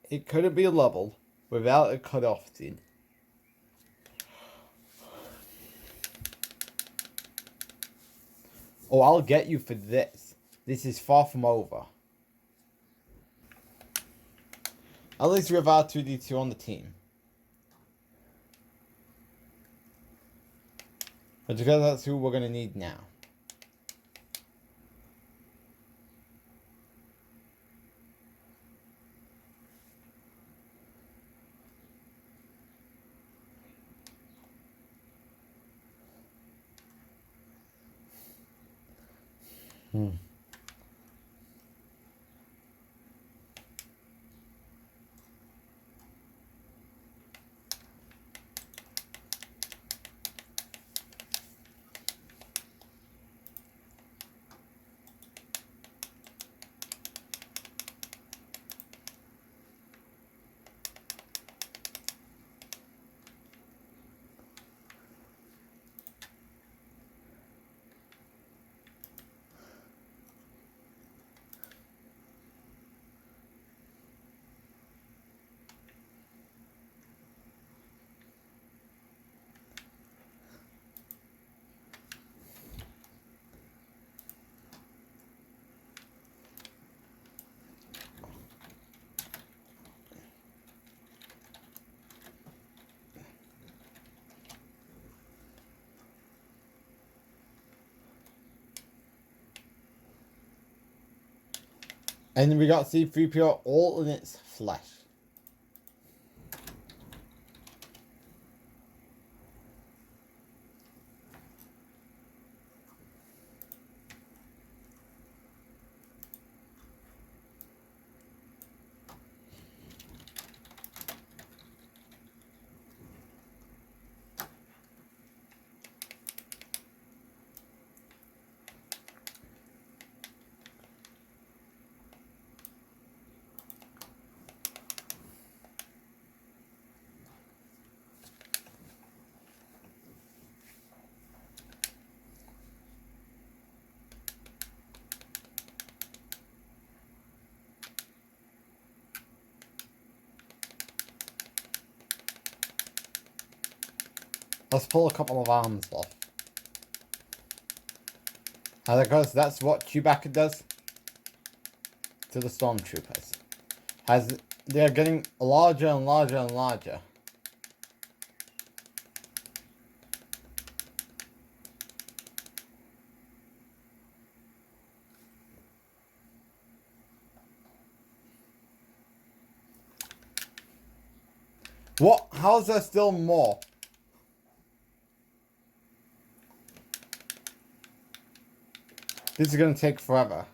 It couldn't be leveled without a cutoff scene. Oh, I'll get you for this. This is far from over. At least we have R2-D2 on the team. But because that's who we're going to need now. And then we got C-3PO all in its flesh. Let's pull a couple of arms off. And of course, that's what Chewbacca does to the stormtroopers. As they're getting larger and larger and larger. What? How is there still more? This is going to take forever.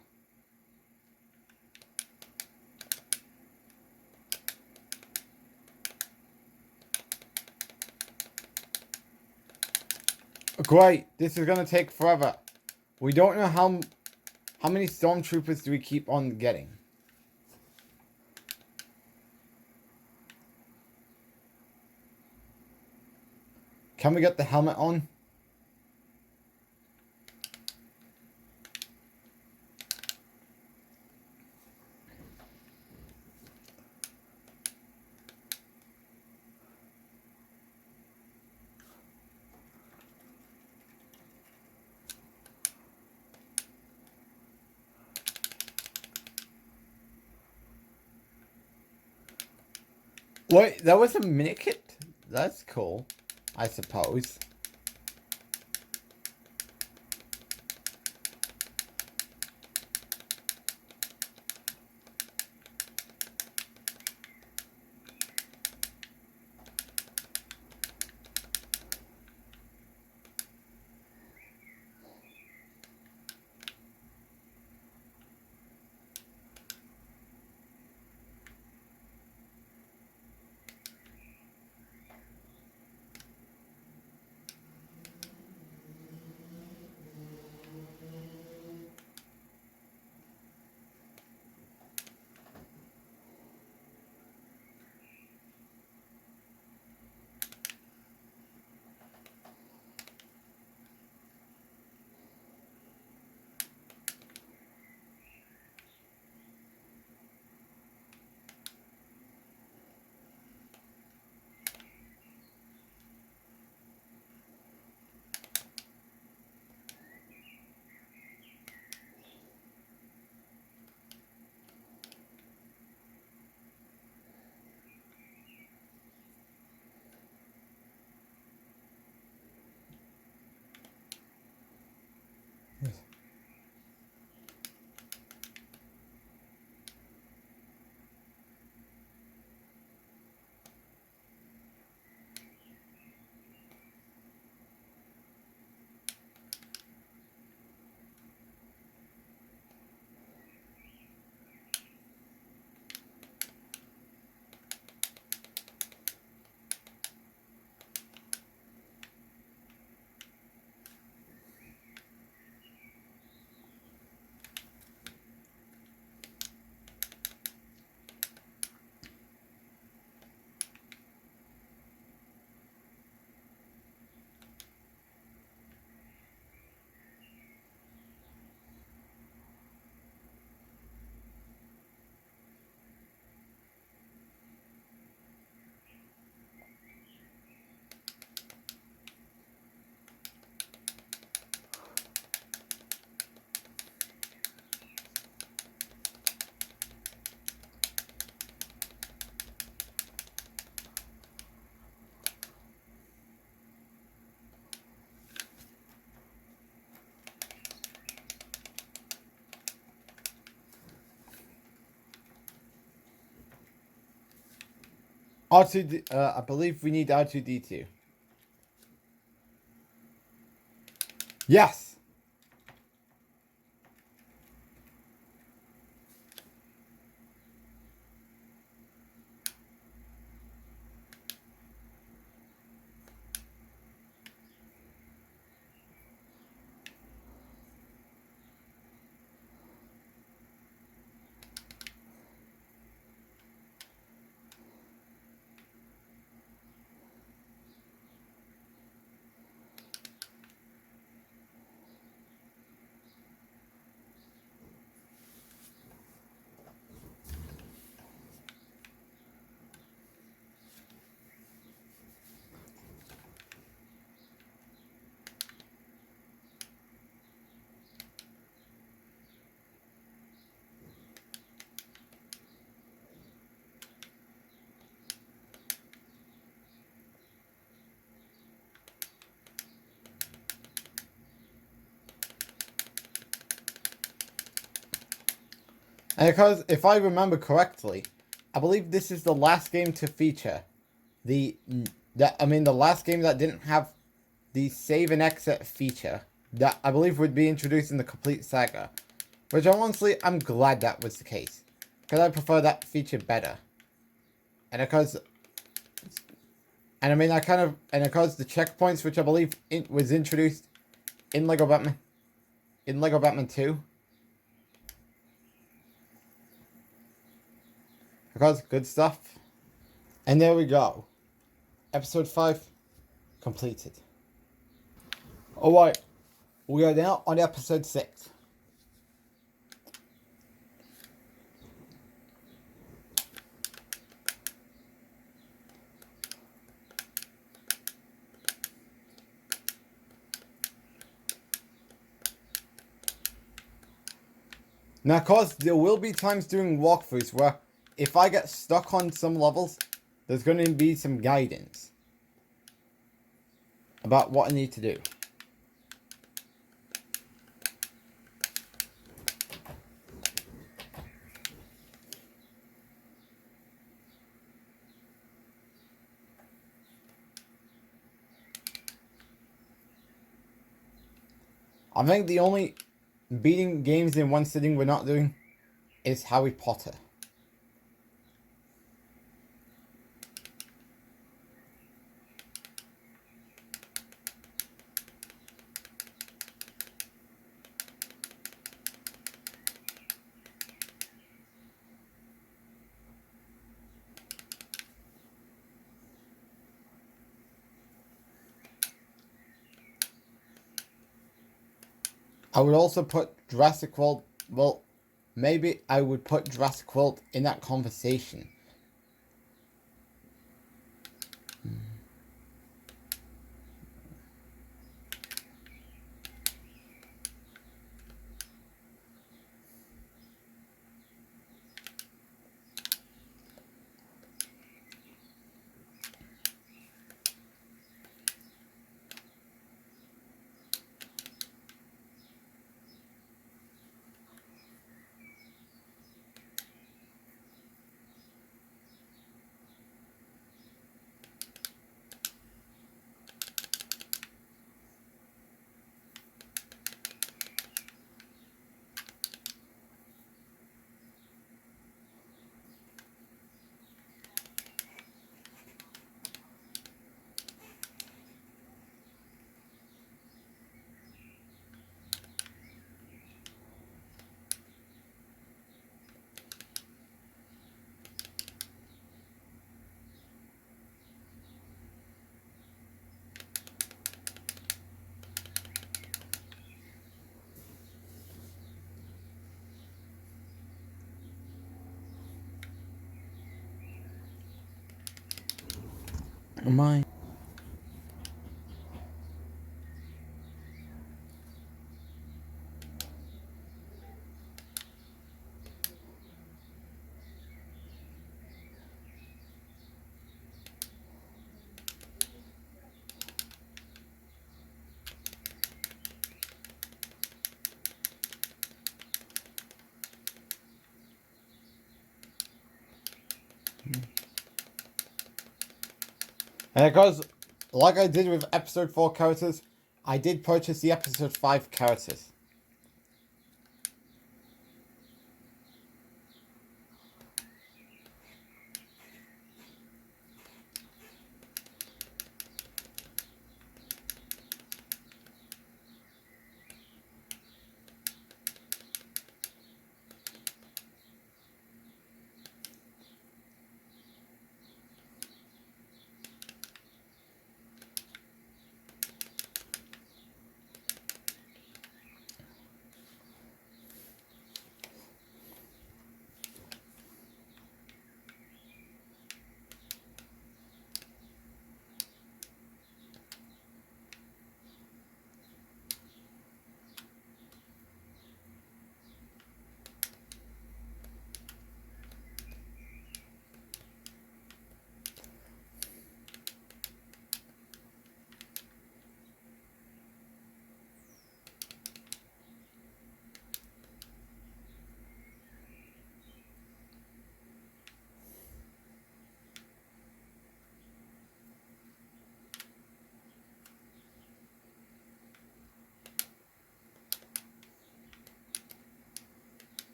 Great. This is going to take forever. We don't know how many stormtroopers do we keep on getting. Can we get the helmet on? Wait, that was a mini kit? That's cool, I suppose. R2D, I believe we need R2D2. Yes! And because, if I remember correctly, I believe this is the last game to feature the last game that didn't have the save and exit feature that I believe would be introduced in the complete saga. Which honestly, I'm glad that was the case, because I prefer that feature better. And because, and I mean, and because the checkpoints, which I believe was introduced in Lego Batman 2. Because good stuff. And there we go. Episode 5 completed. Alright, we are now on episode 6. Now, of course, there will be times during walkthroughs where if I get stuck on some levels, there's going to be some guidance. about what I need to do. I think the only beating games in one sitting we're not doing is Harry Potter. I would also put Jurassic World, well, maybe I would put Jurassic World in that conversation. Am I? And because, like I did with episode 4 characters, I did purchase the episode 5 characters.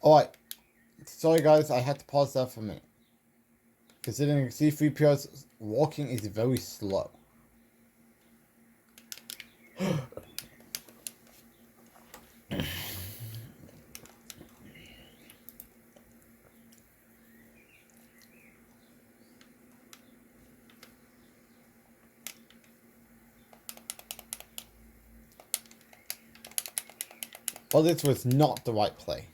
Alright. Sorry guys, I had to pause that for a minute. Considering C-3PO's walking is very slow. Well, this was not the right play.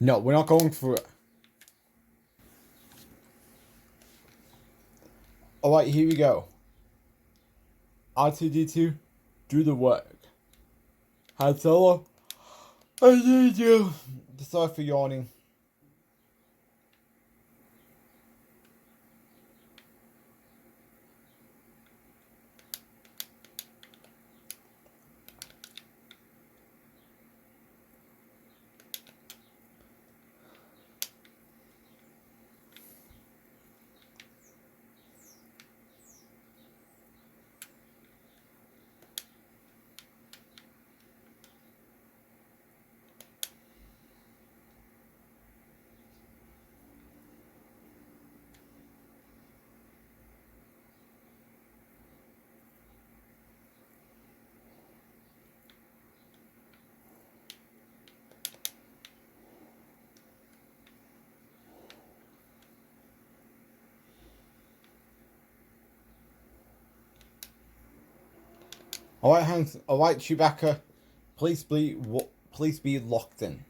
No, we're not going through it. Alright, here we go. R2-D2, do the work. Han Solo, I need you. Sorry for yawning. Alright, Hans. Alright, Chewbacca. Please be locked in.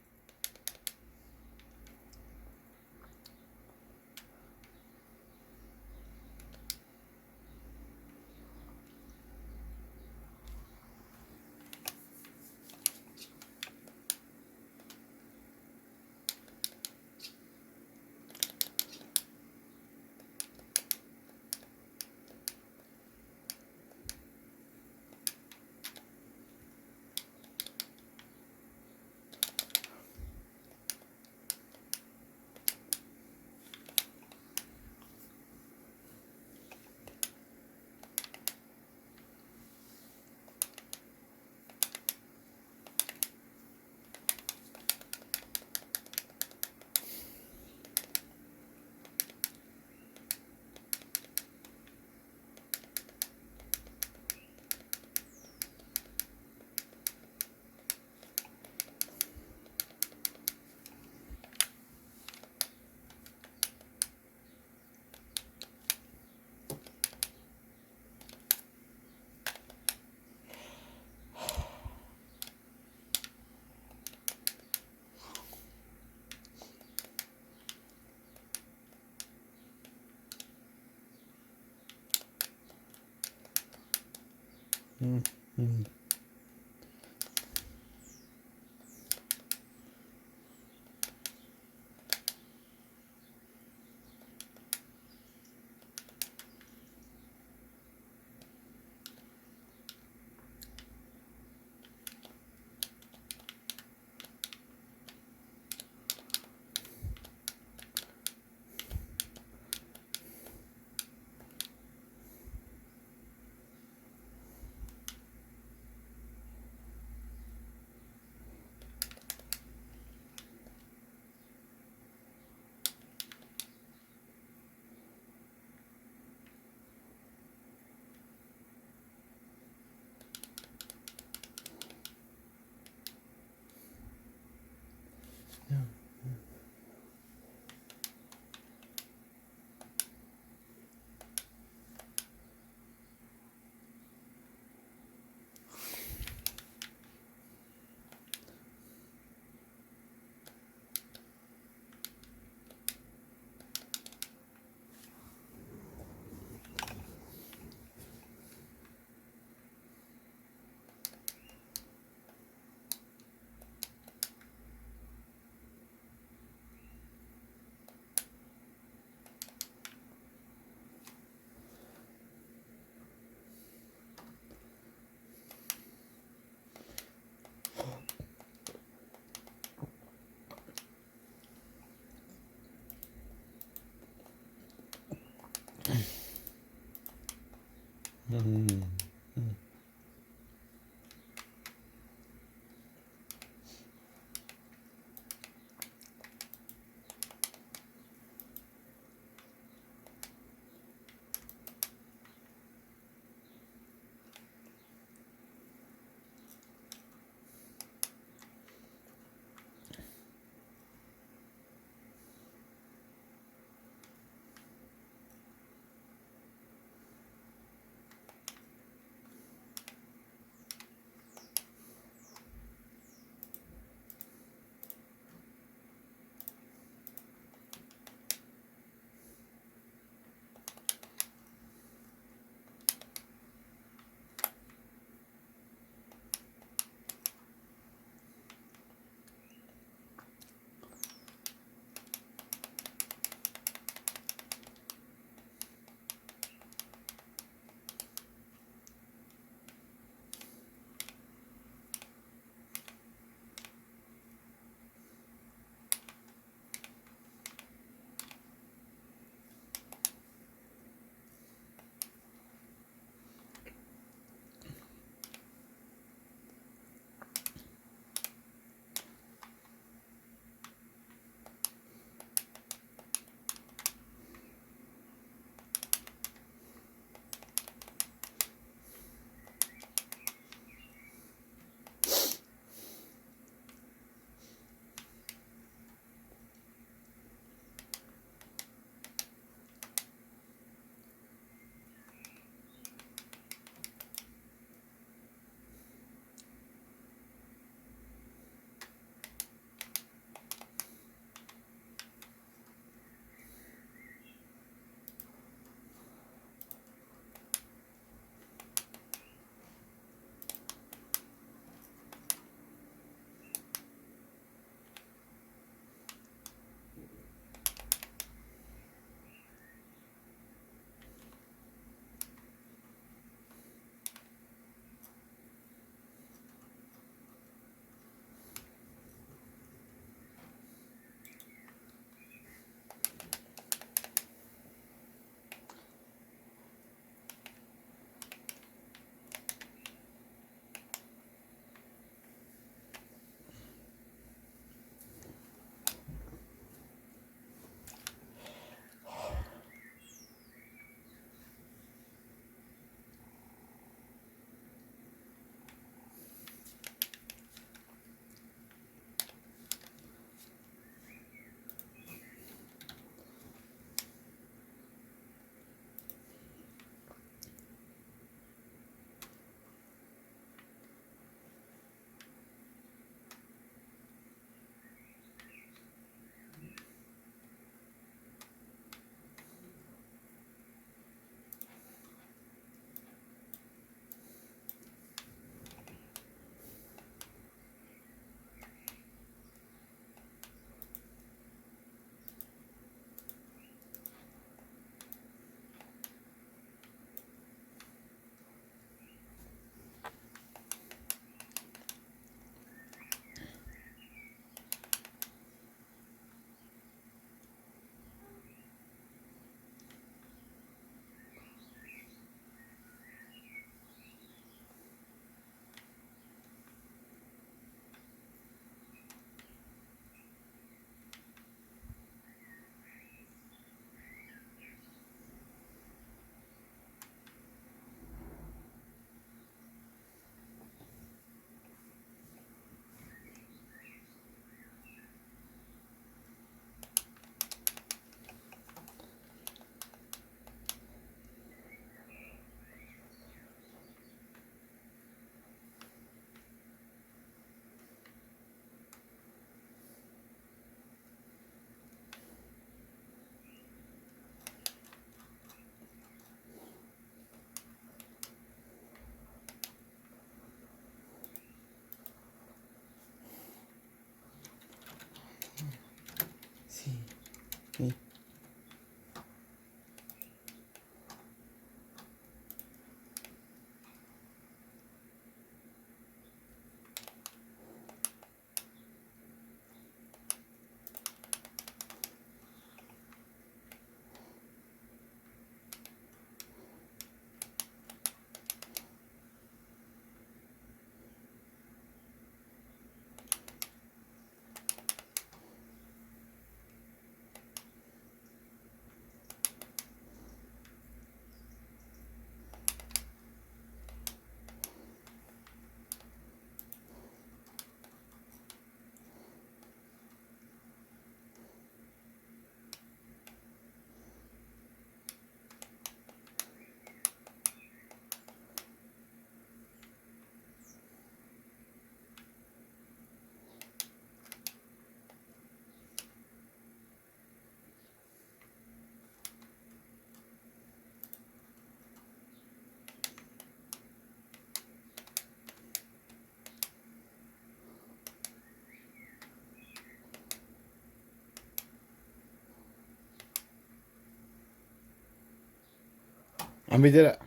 And we did it.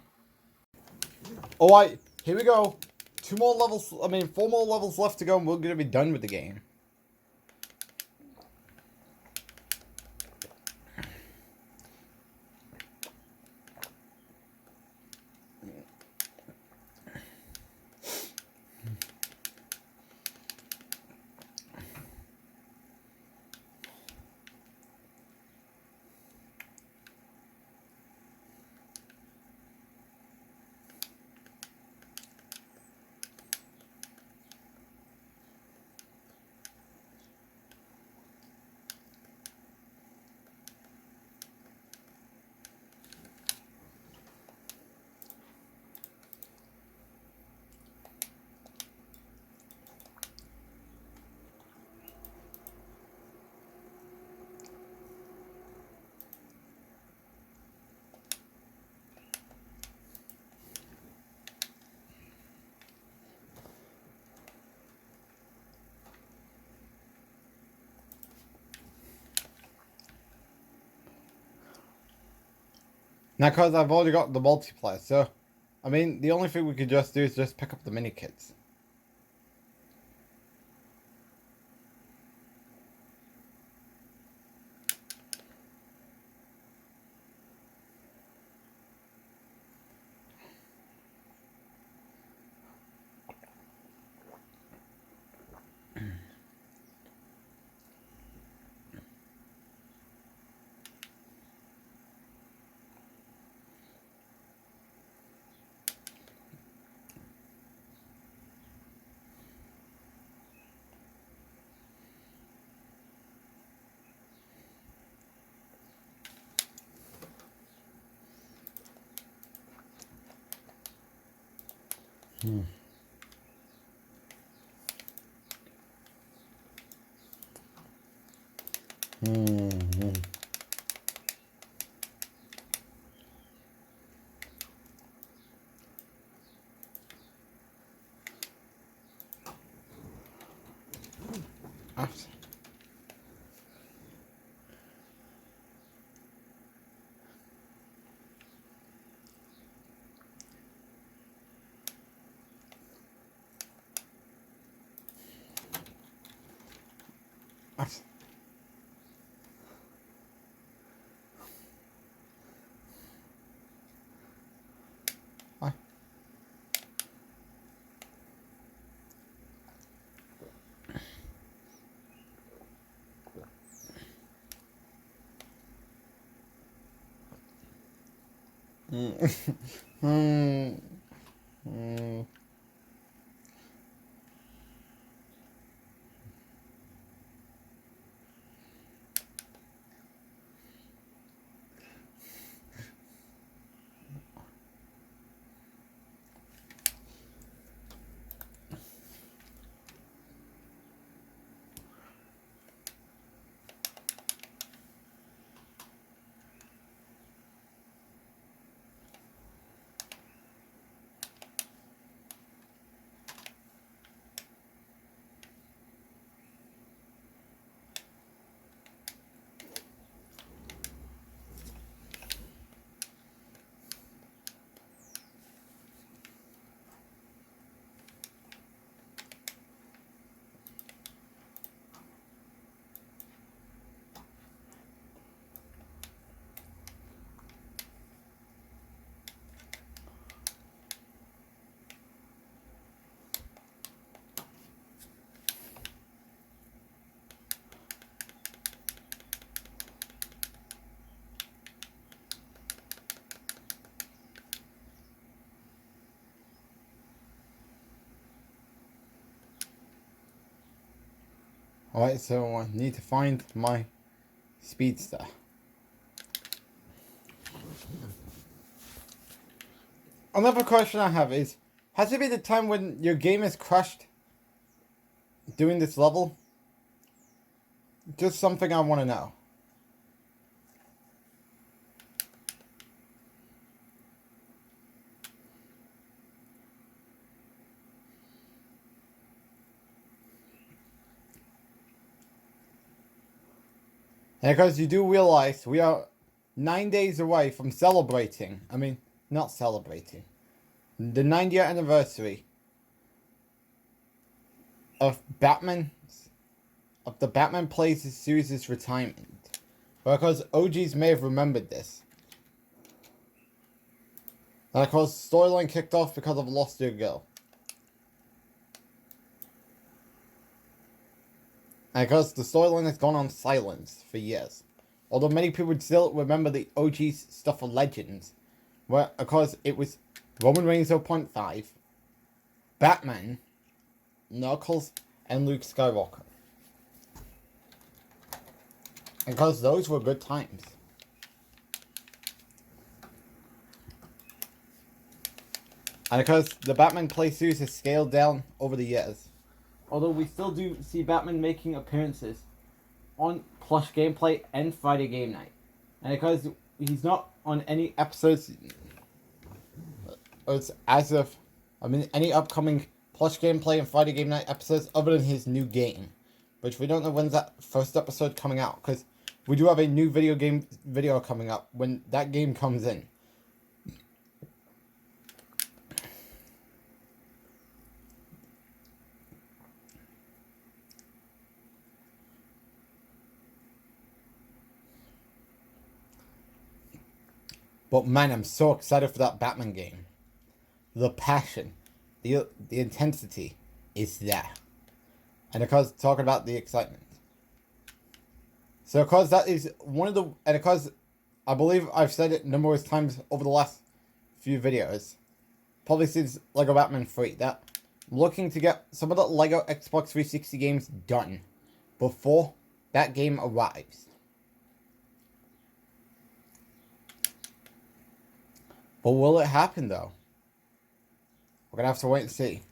Alright, here we go. 4 more levels left to go and we're gonna be done with the game. Now, because I've already got the multiplayer, so, I mean, the only thing we could just do is just pick up the mini kits. Hmm. Alright, so I need to find my speedster. Another question I have is, has there been a time when your game has crashed doing this level? Just something I want to know. And because you do realize we are 9 days away from celebrating. I mean, not celebrating the 90th anniversary of the Batman Plays series' retirement. Because OGs may have remembered this. And of course, the storyline kicked off because of Lost Year Ago. And because the storyline has gone on silence for years. Although many people would still remember the OG stuff of Legends. Where, of course, it was Roman Reigns 0.5, Batman, Knuckles, and Luke Skywalker. And because those were good times. And because the Batman Play series has scaled down over the years. Although we still do see Batman making appearances on Plush Gameplay and Friday Game Night. And because he's not on any episodes any upcoming Plush Gameplay and Friday Game Night episodes other than his new game. Which we don't know when's that first episode coming out. Because we do have a new video coming up when that game comes in. But man, I'm so excited for that Batman game. The passion, the intensity is there. And of course, talking about the excitement. So of course, that is one of the... And of course, I believe I've said it numerous times over the last few videos. Probably since LEGO Batman 3. That I'm looking to get some of the LEGO Xbox 360 games done before that game arrives. But will it happen, though? We're going to have to wait and see.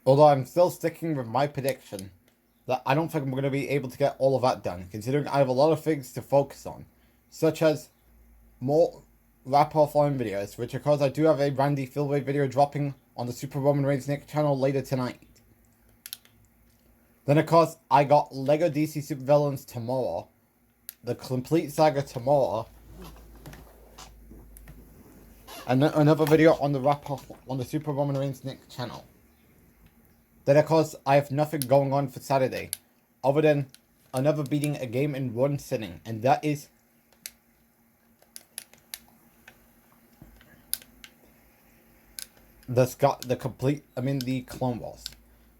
Although I'm still sticking with my prediction that I don't think I'm going to be able to get all of that done, considering I have a lot of things to focus on, such as more Rap Offline videos, which of course I do have a Randy Philway video dropping on the SuperAJStylesNick channel later tonight. Then, of course, I got LEGO DC Supervillains tomorrow. The complete saga tomorrow. And another video on the wrap-up on the SuperAJStylesNick channel. Then, of course, I have nothing going on for Saturday. Other than another beating a game in one sitting. And that is... the Clone Wars.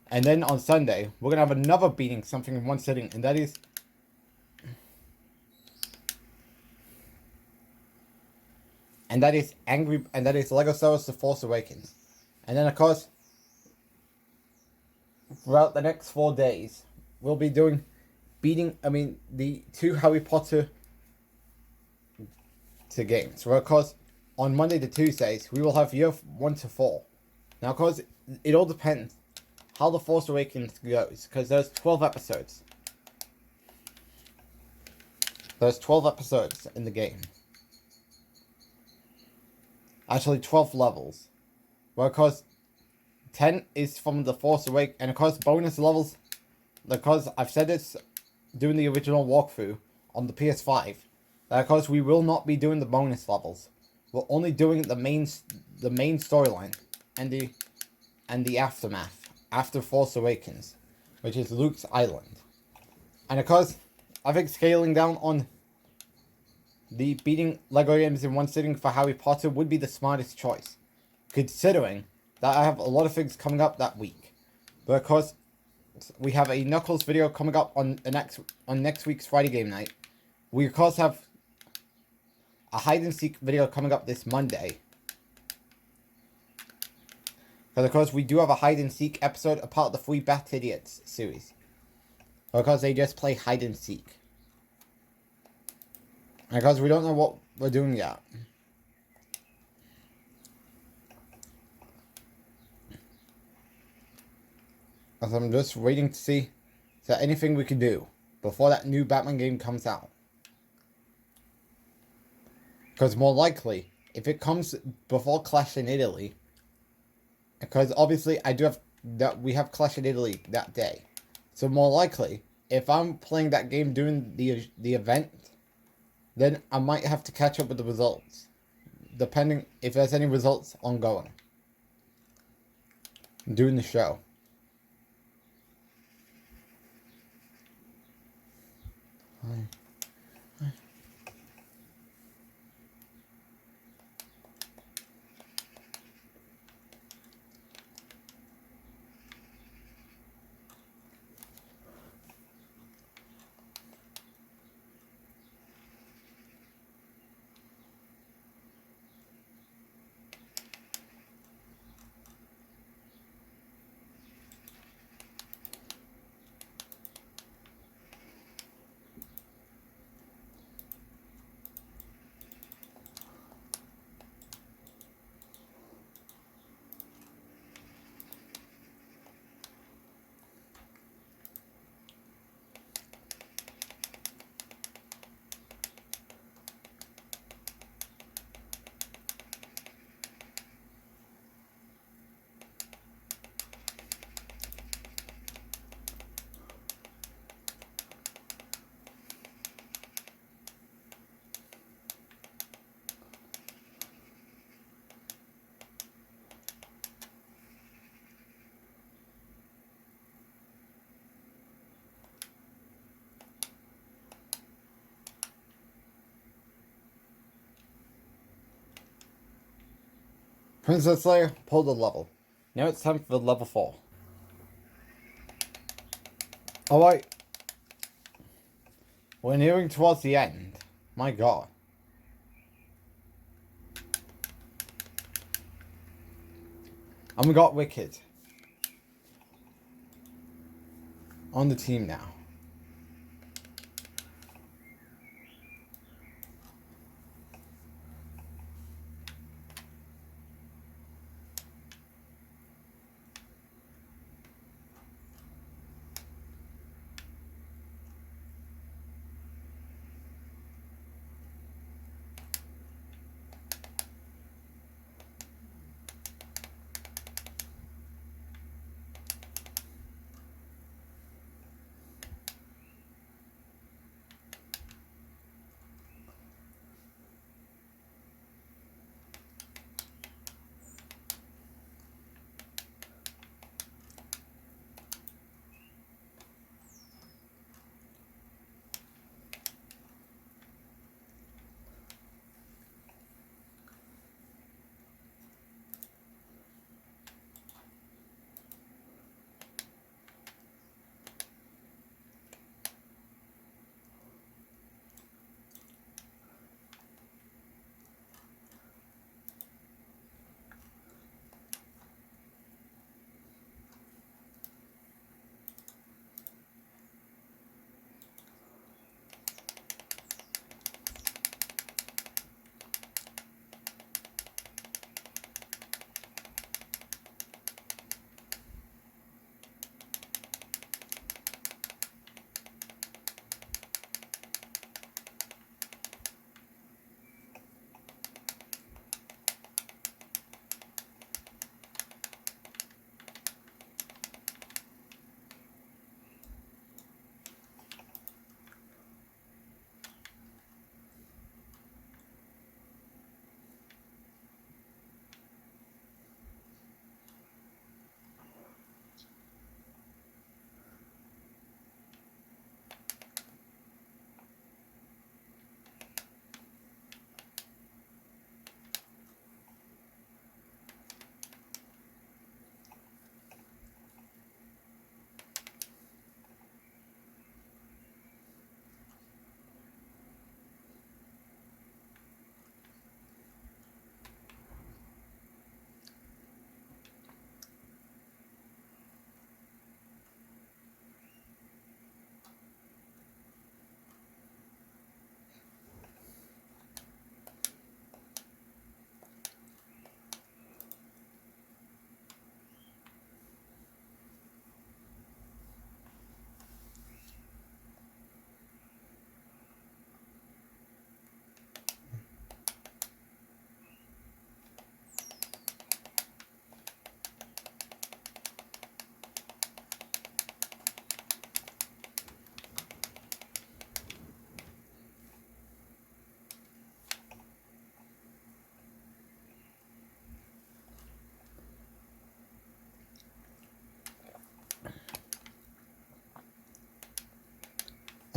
And then on Sunday, we're going to have another beating something in one sitting, and that is... LEGO Star Wars The Force Awakens. And then, of course, throughout the next 4 days, we'll be doing the 2 Harry Potter games. So, of course, on Monday to Tuesdays, we will have year 1 to 4. Now, of course, it all depends how The Force Awakens goes, because there's 12 episodes. There's 12 episodes in the game. Actually, 12 levels. Well, of course, 10 is from The Force Awakens, and of course, bonus levels, because I've said this doing the original walkthrough on the PS5, that of course we will not be doing the bonus levels. We're only doing the main storyline, and the aftermath. After Force Awakens, which is Luke's Island. And of course, I think scaling down on the beating LEGO games in one sitting for Harry Potter would be the smartest choice, considering that I have a lot of things coming up that week. But of course, we have a Knuckles video coming up on next week's Friday Game Night. We of course have a hide and seek video coming up this Monday. Because of course we do have a hide and seek episode, a part of the Free Bat Idiots series. Because they just play hide and seek. And because we don't know what we're doing yet. As I'm just waiting to see if there's anything we can do before that new Batman game comes out. Because more likely, if it comes before Clash in Italy, because obviously I do have that we have Clash in Italy that day. So more likely, if I'm playing that game during the event, then I might have to catch up with the results, depending if there's any results ongoing during the show. Princess Leia pulled a level. Now it's time for level 4. Alright. We're nearing towards the end. My god. And we got Wicked on the team now.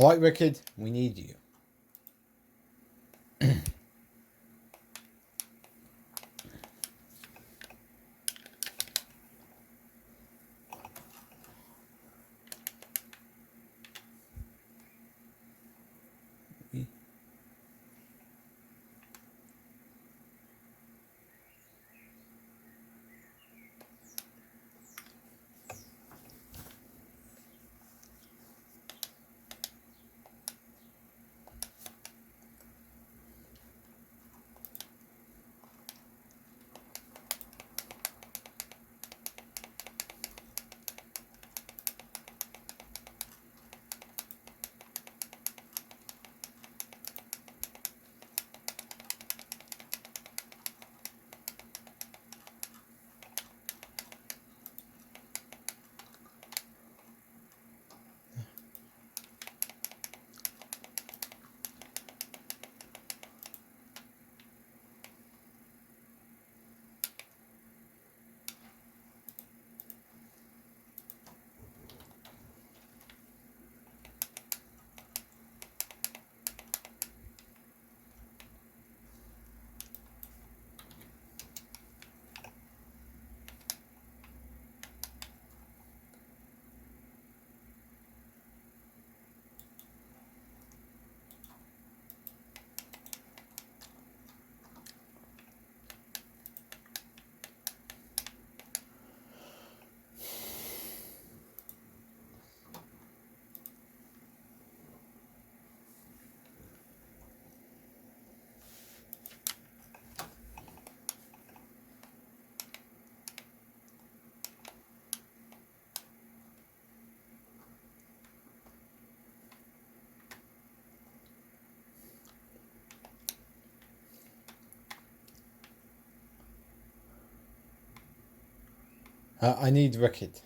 Alright, Rickard, we need you. I need Rickard.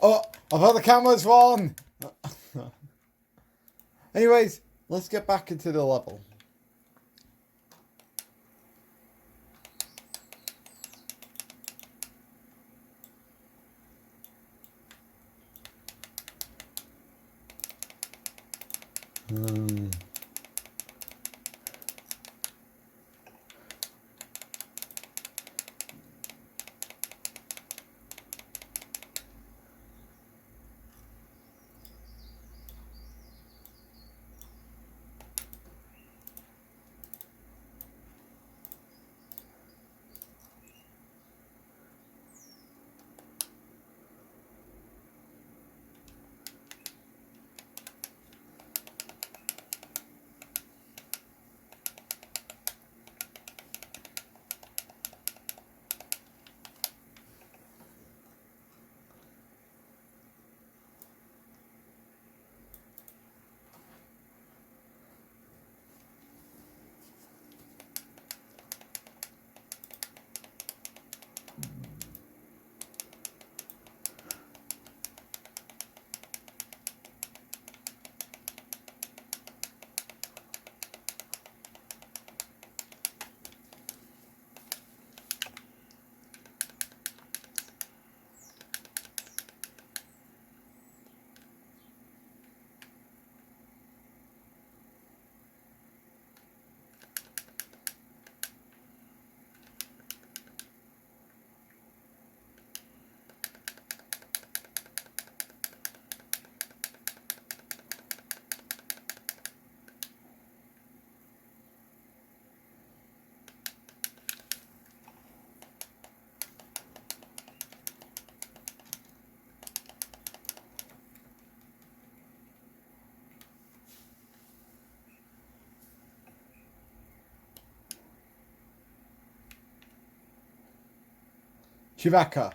Oh, I thought the cameras were on. Anyways, let's get back into the level. Chewbacca.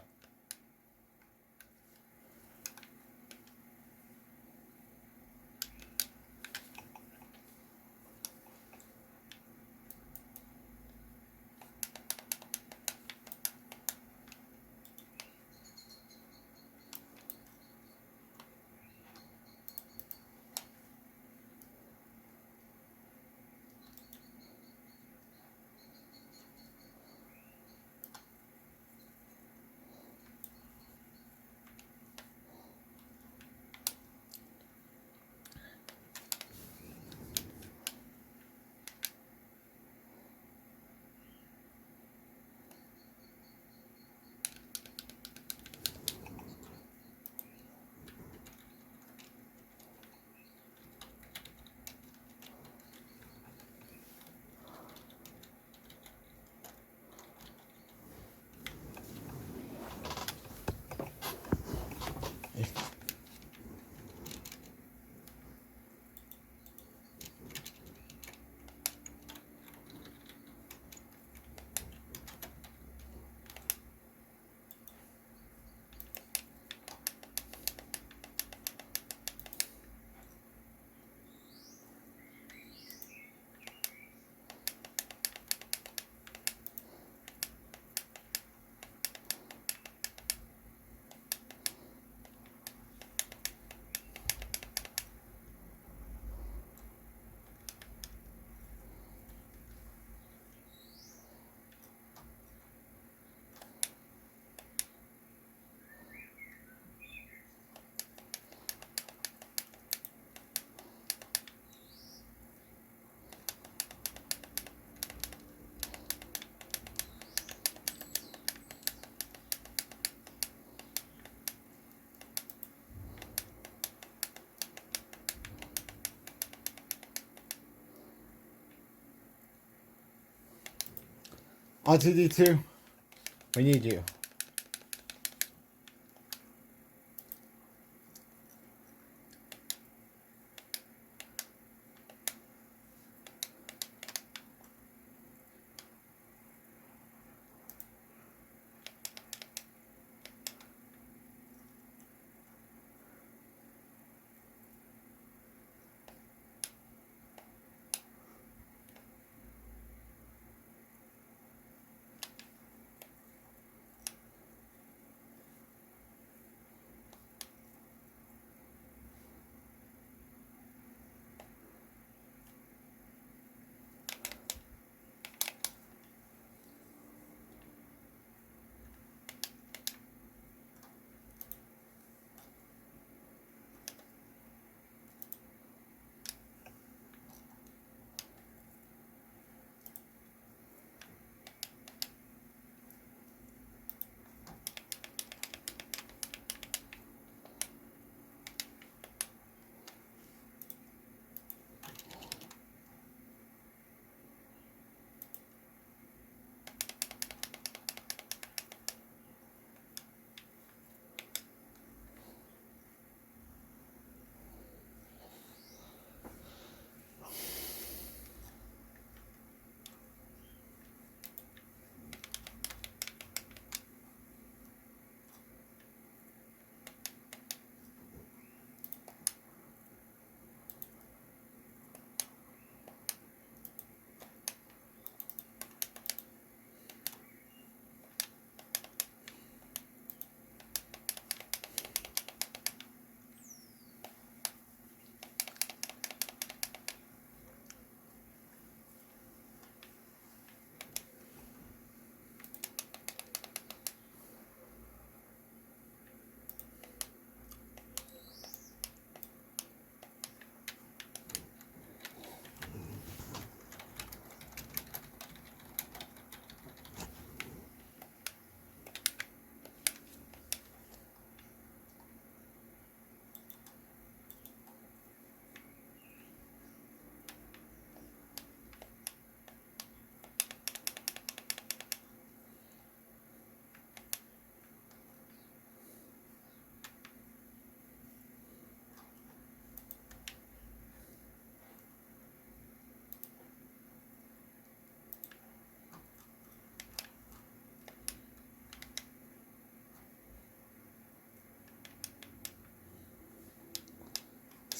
R2D2, we need you.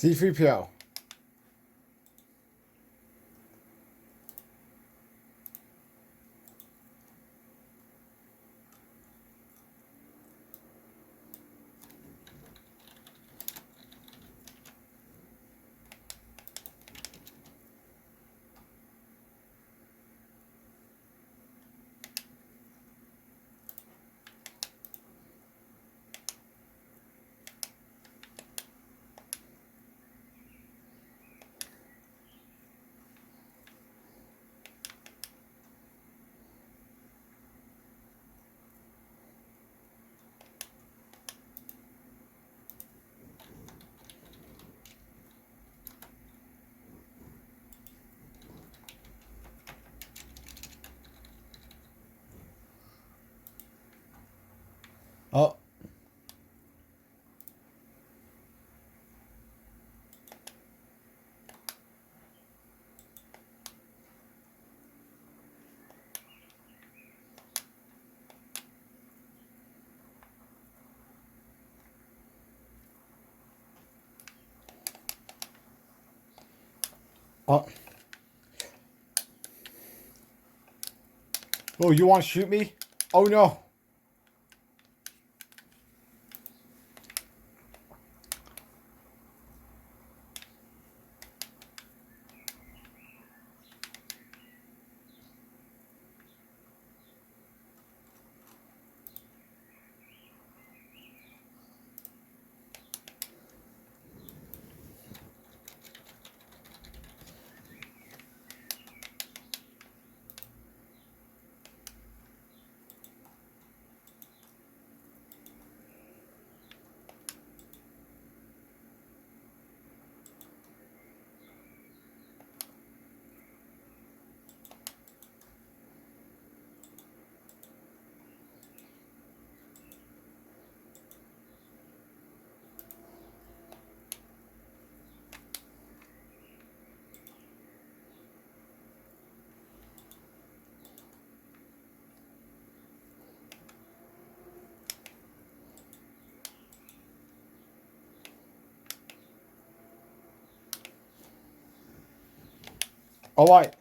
C3PO. Oh. Oh. Oh, you want to shoot me? Oh no. All right.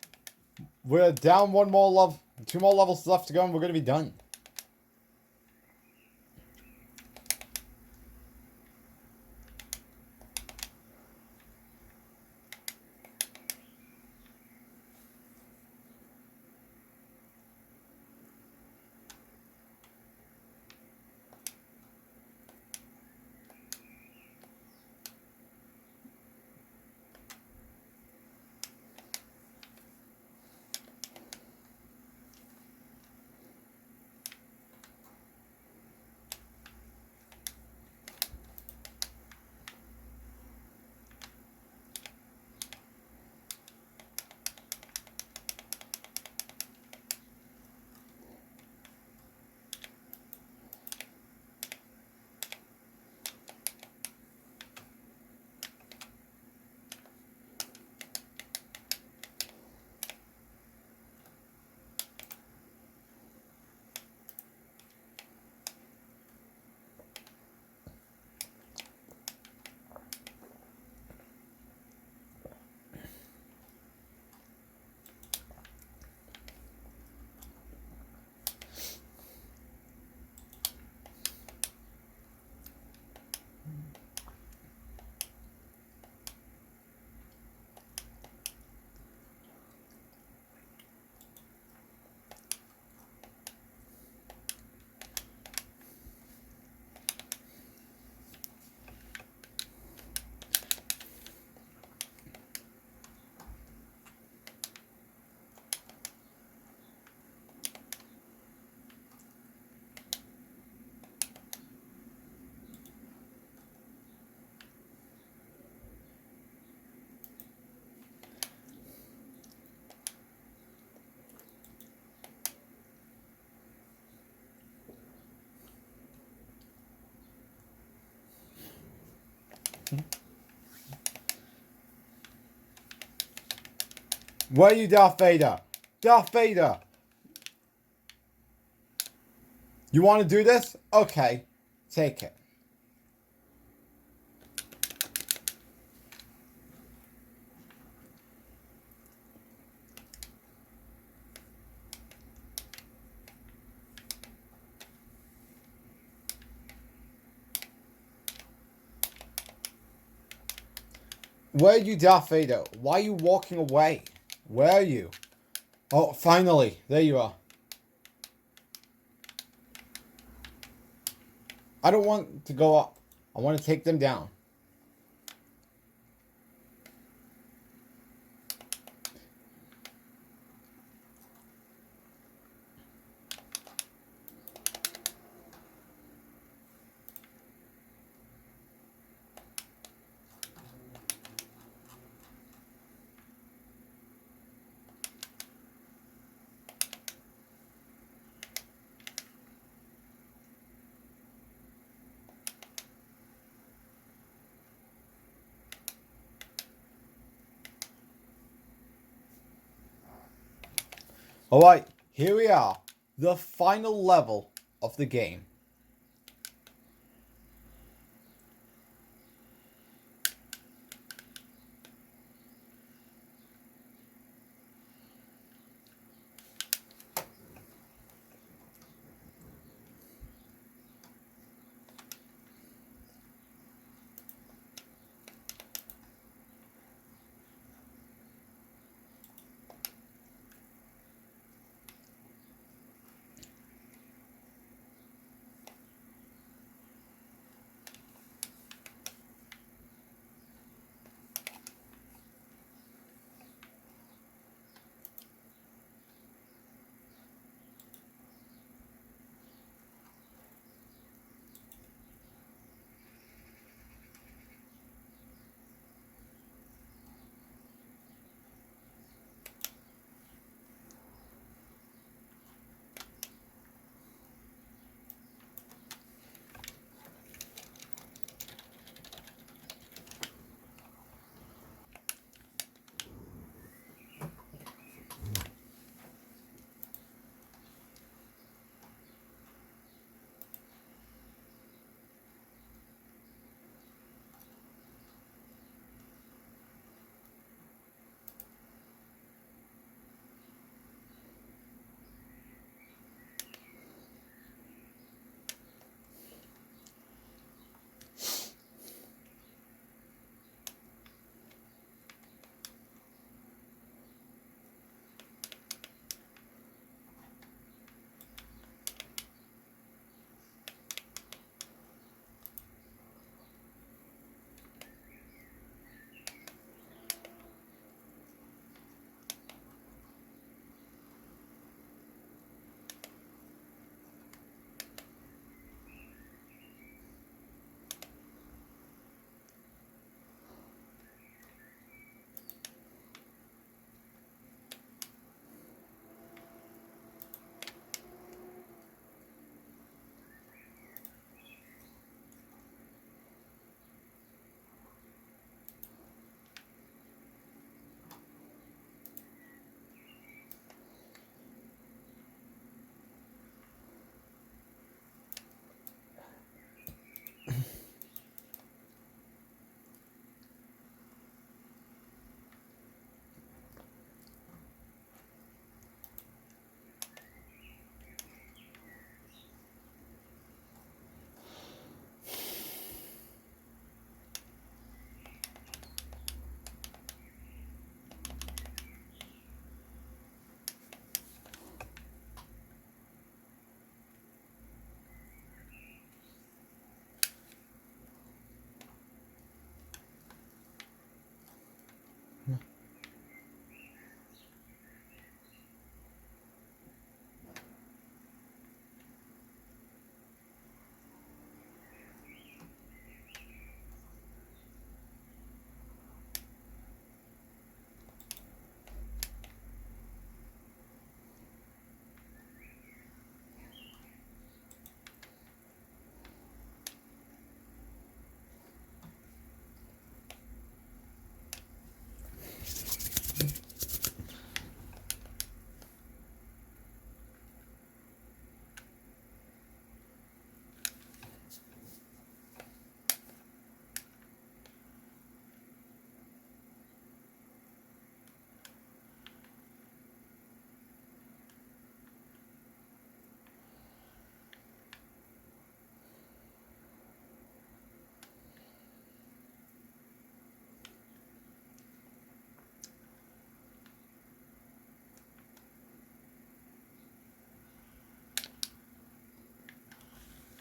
We're down one more level, 2 more levels left to go, and we're going to be done. Where are you, Darth Vader? Darth Vader! You want to do this? Okay. Take it. Where are you, Darth Vader? Why are you walking away? Where are you? Oh, finally. There you are. I don't want to go up. I want to take them down. Alright, here we are. The final level of the game.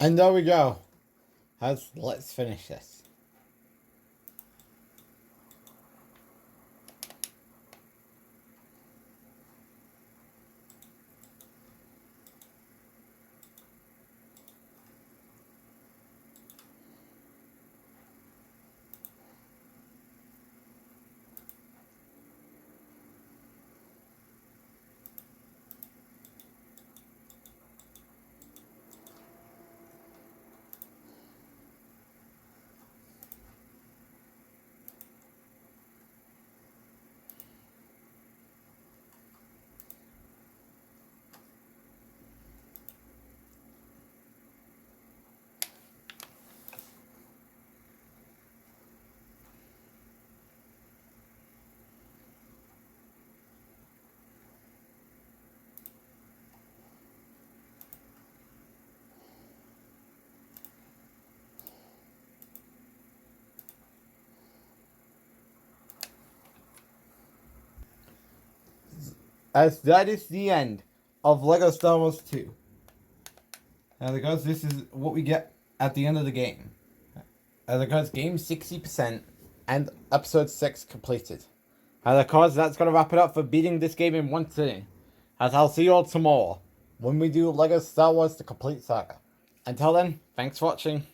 And there we go. Let's finish this. As that is the end of LEGO Star Wars 2. Now, guys, this is what we get at the end of the game. Guys, game 60% and episode 6 completed. Guys, that's going to wrap it up for beating this game in one sitting. As I'll see you all tomorrow when we do LEGO Star Wars The Complete Saga. Until then, thanks for watching.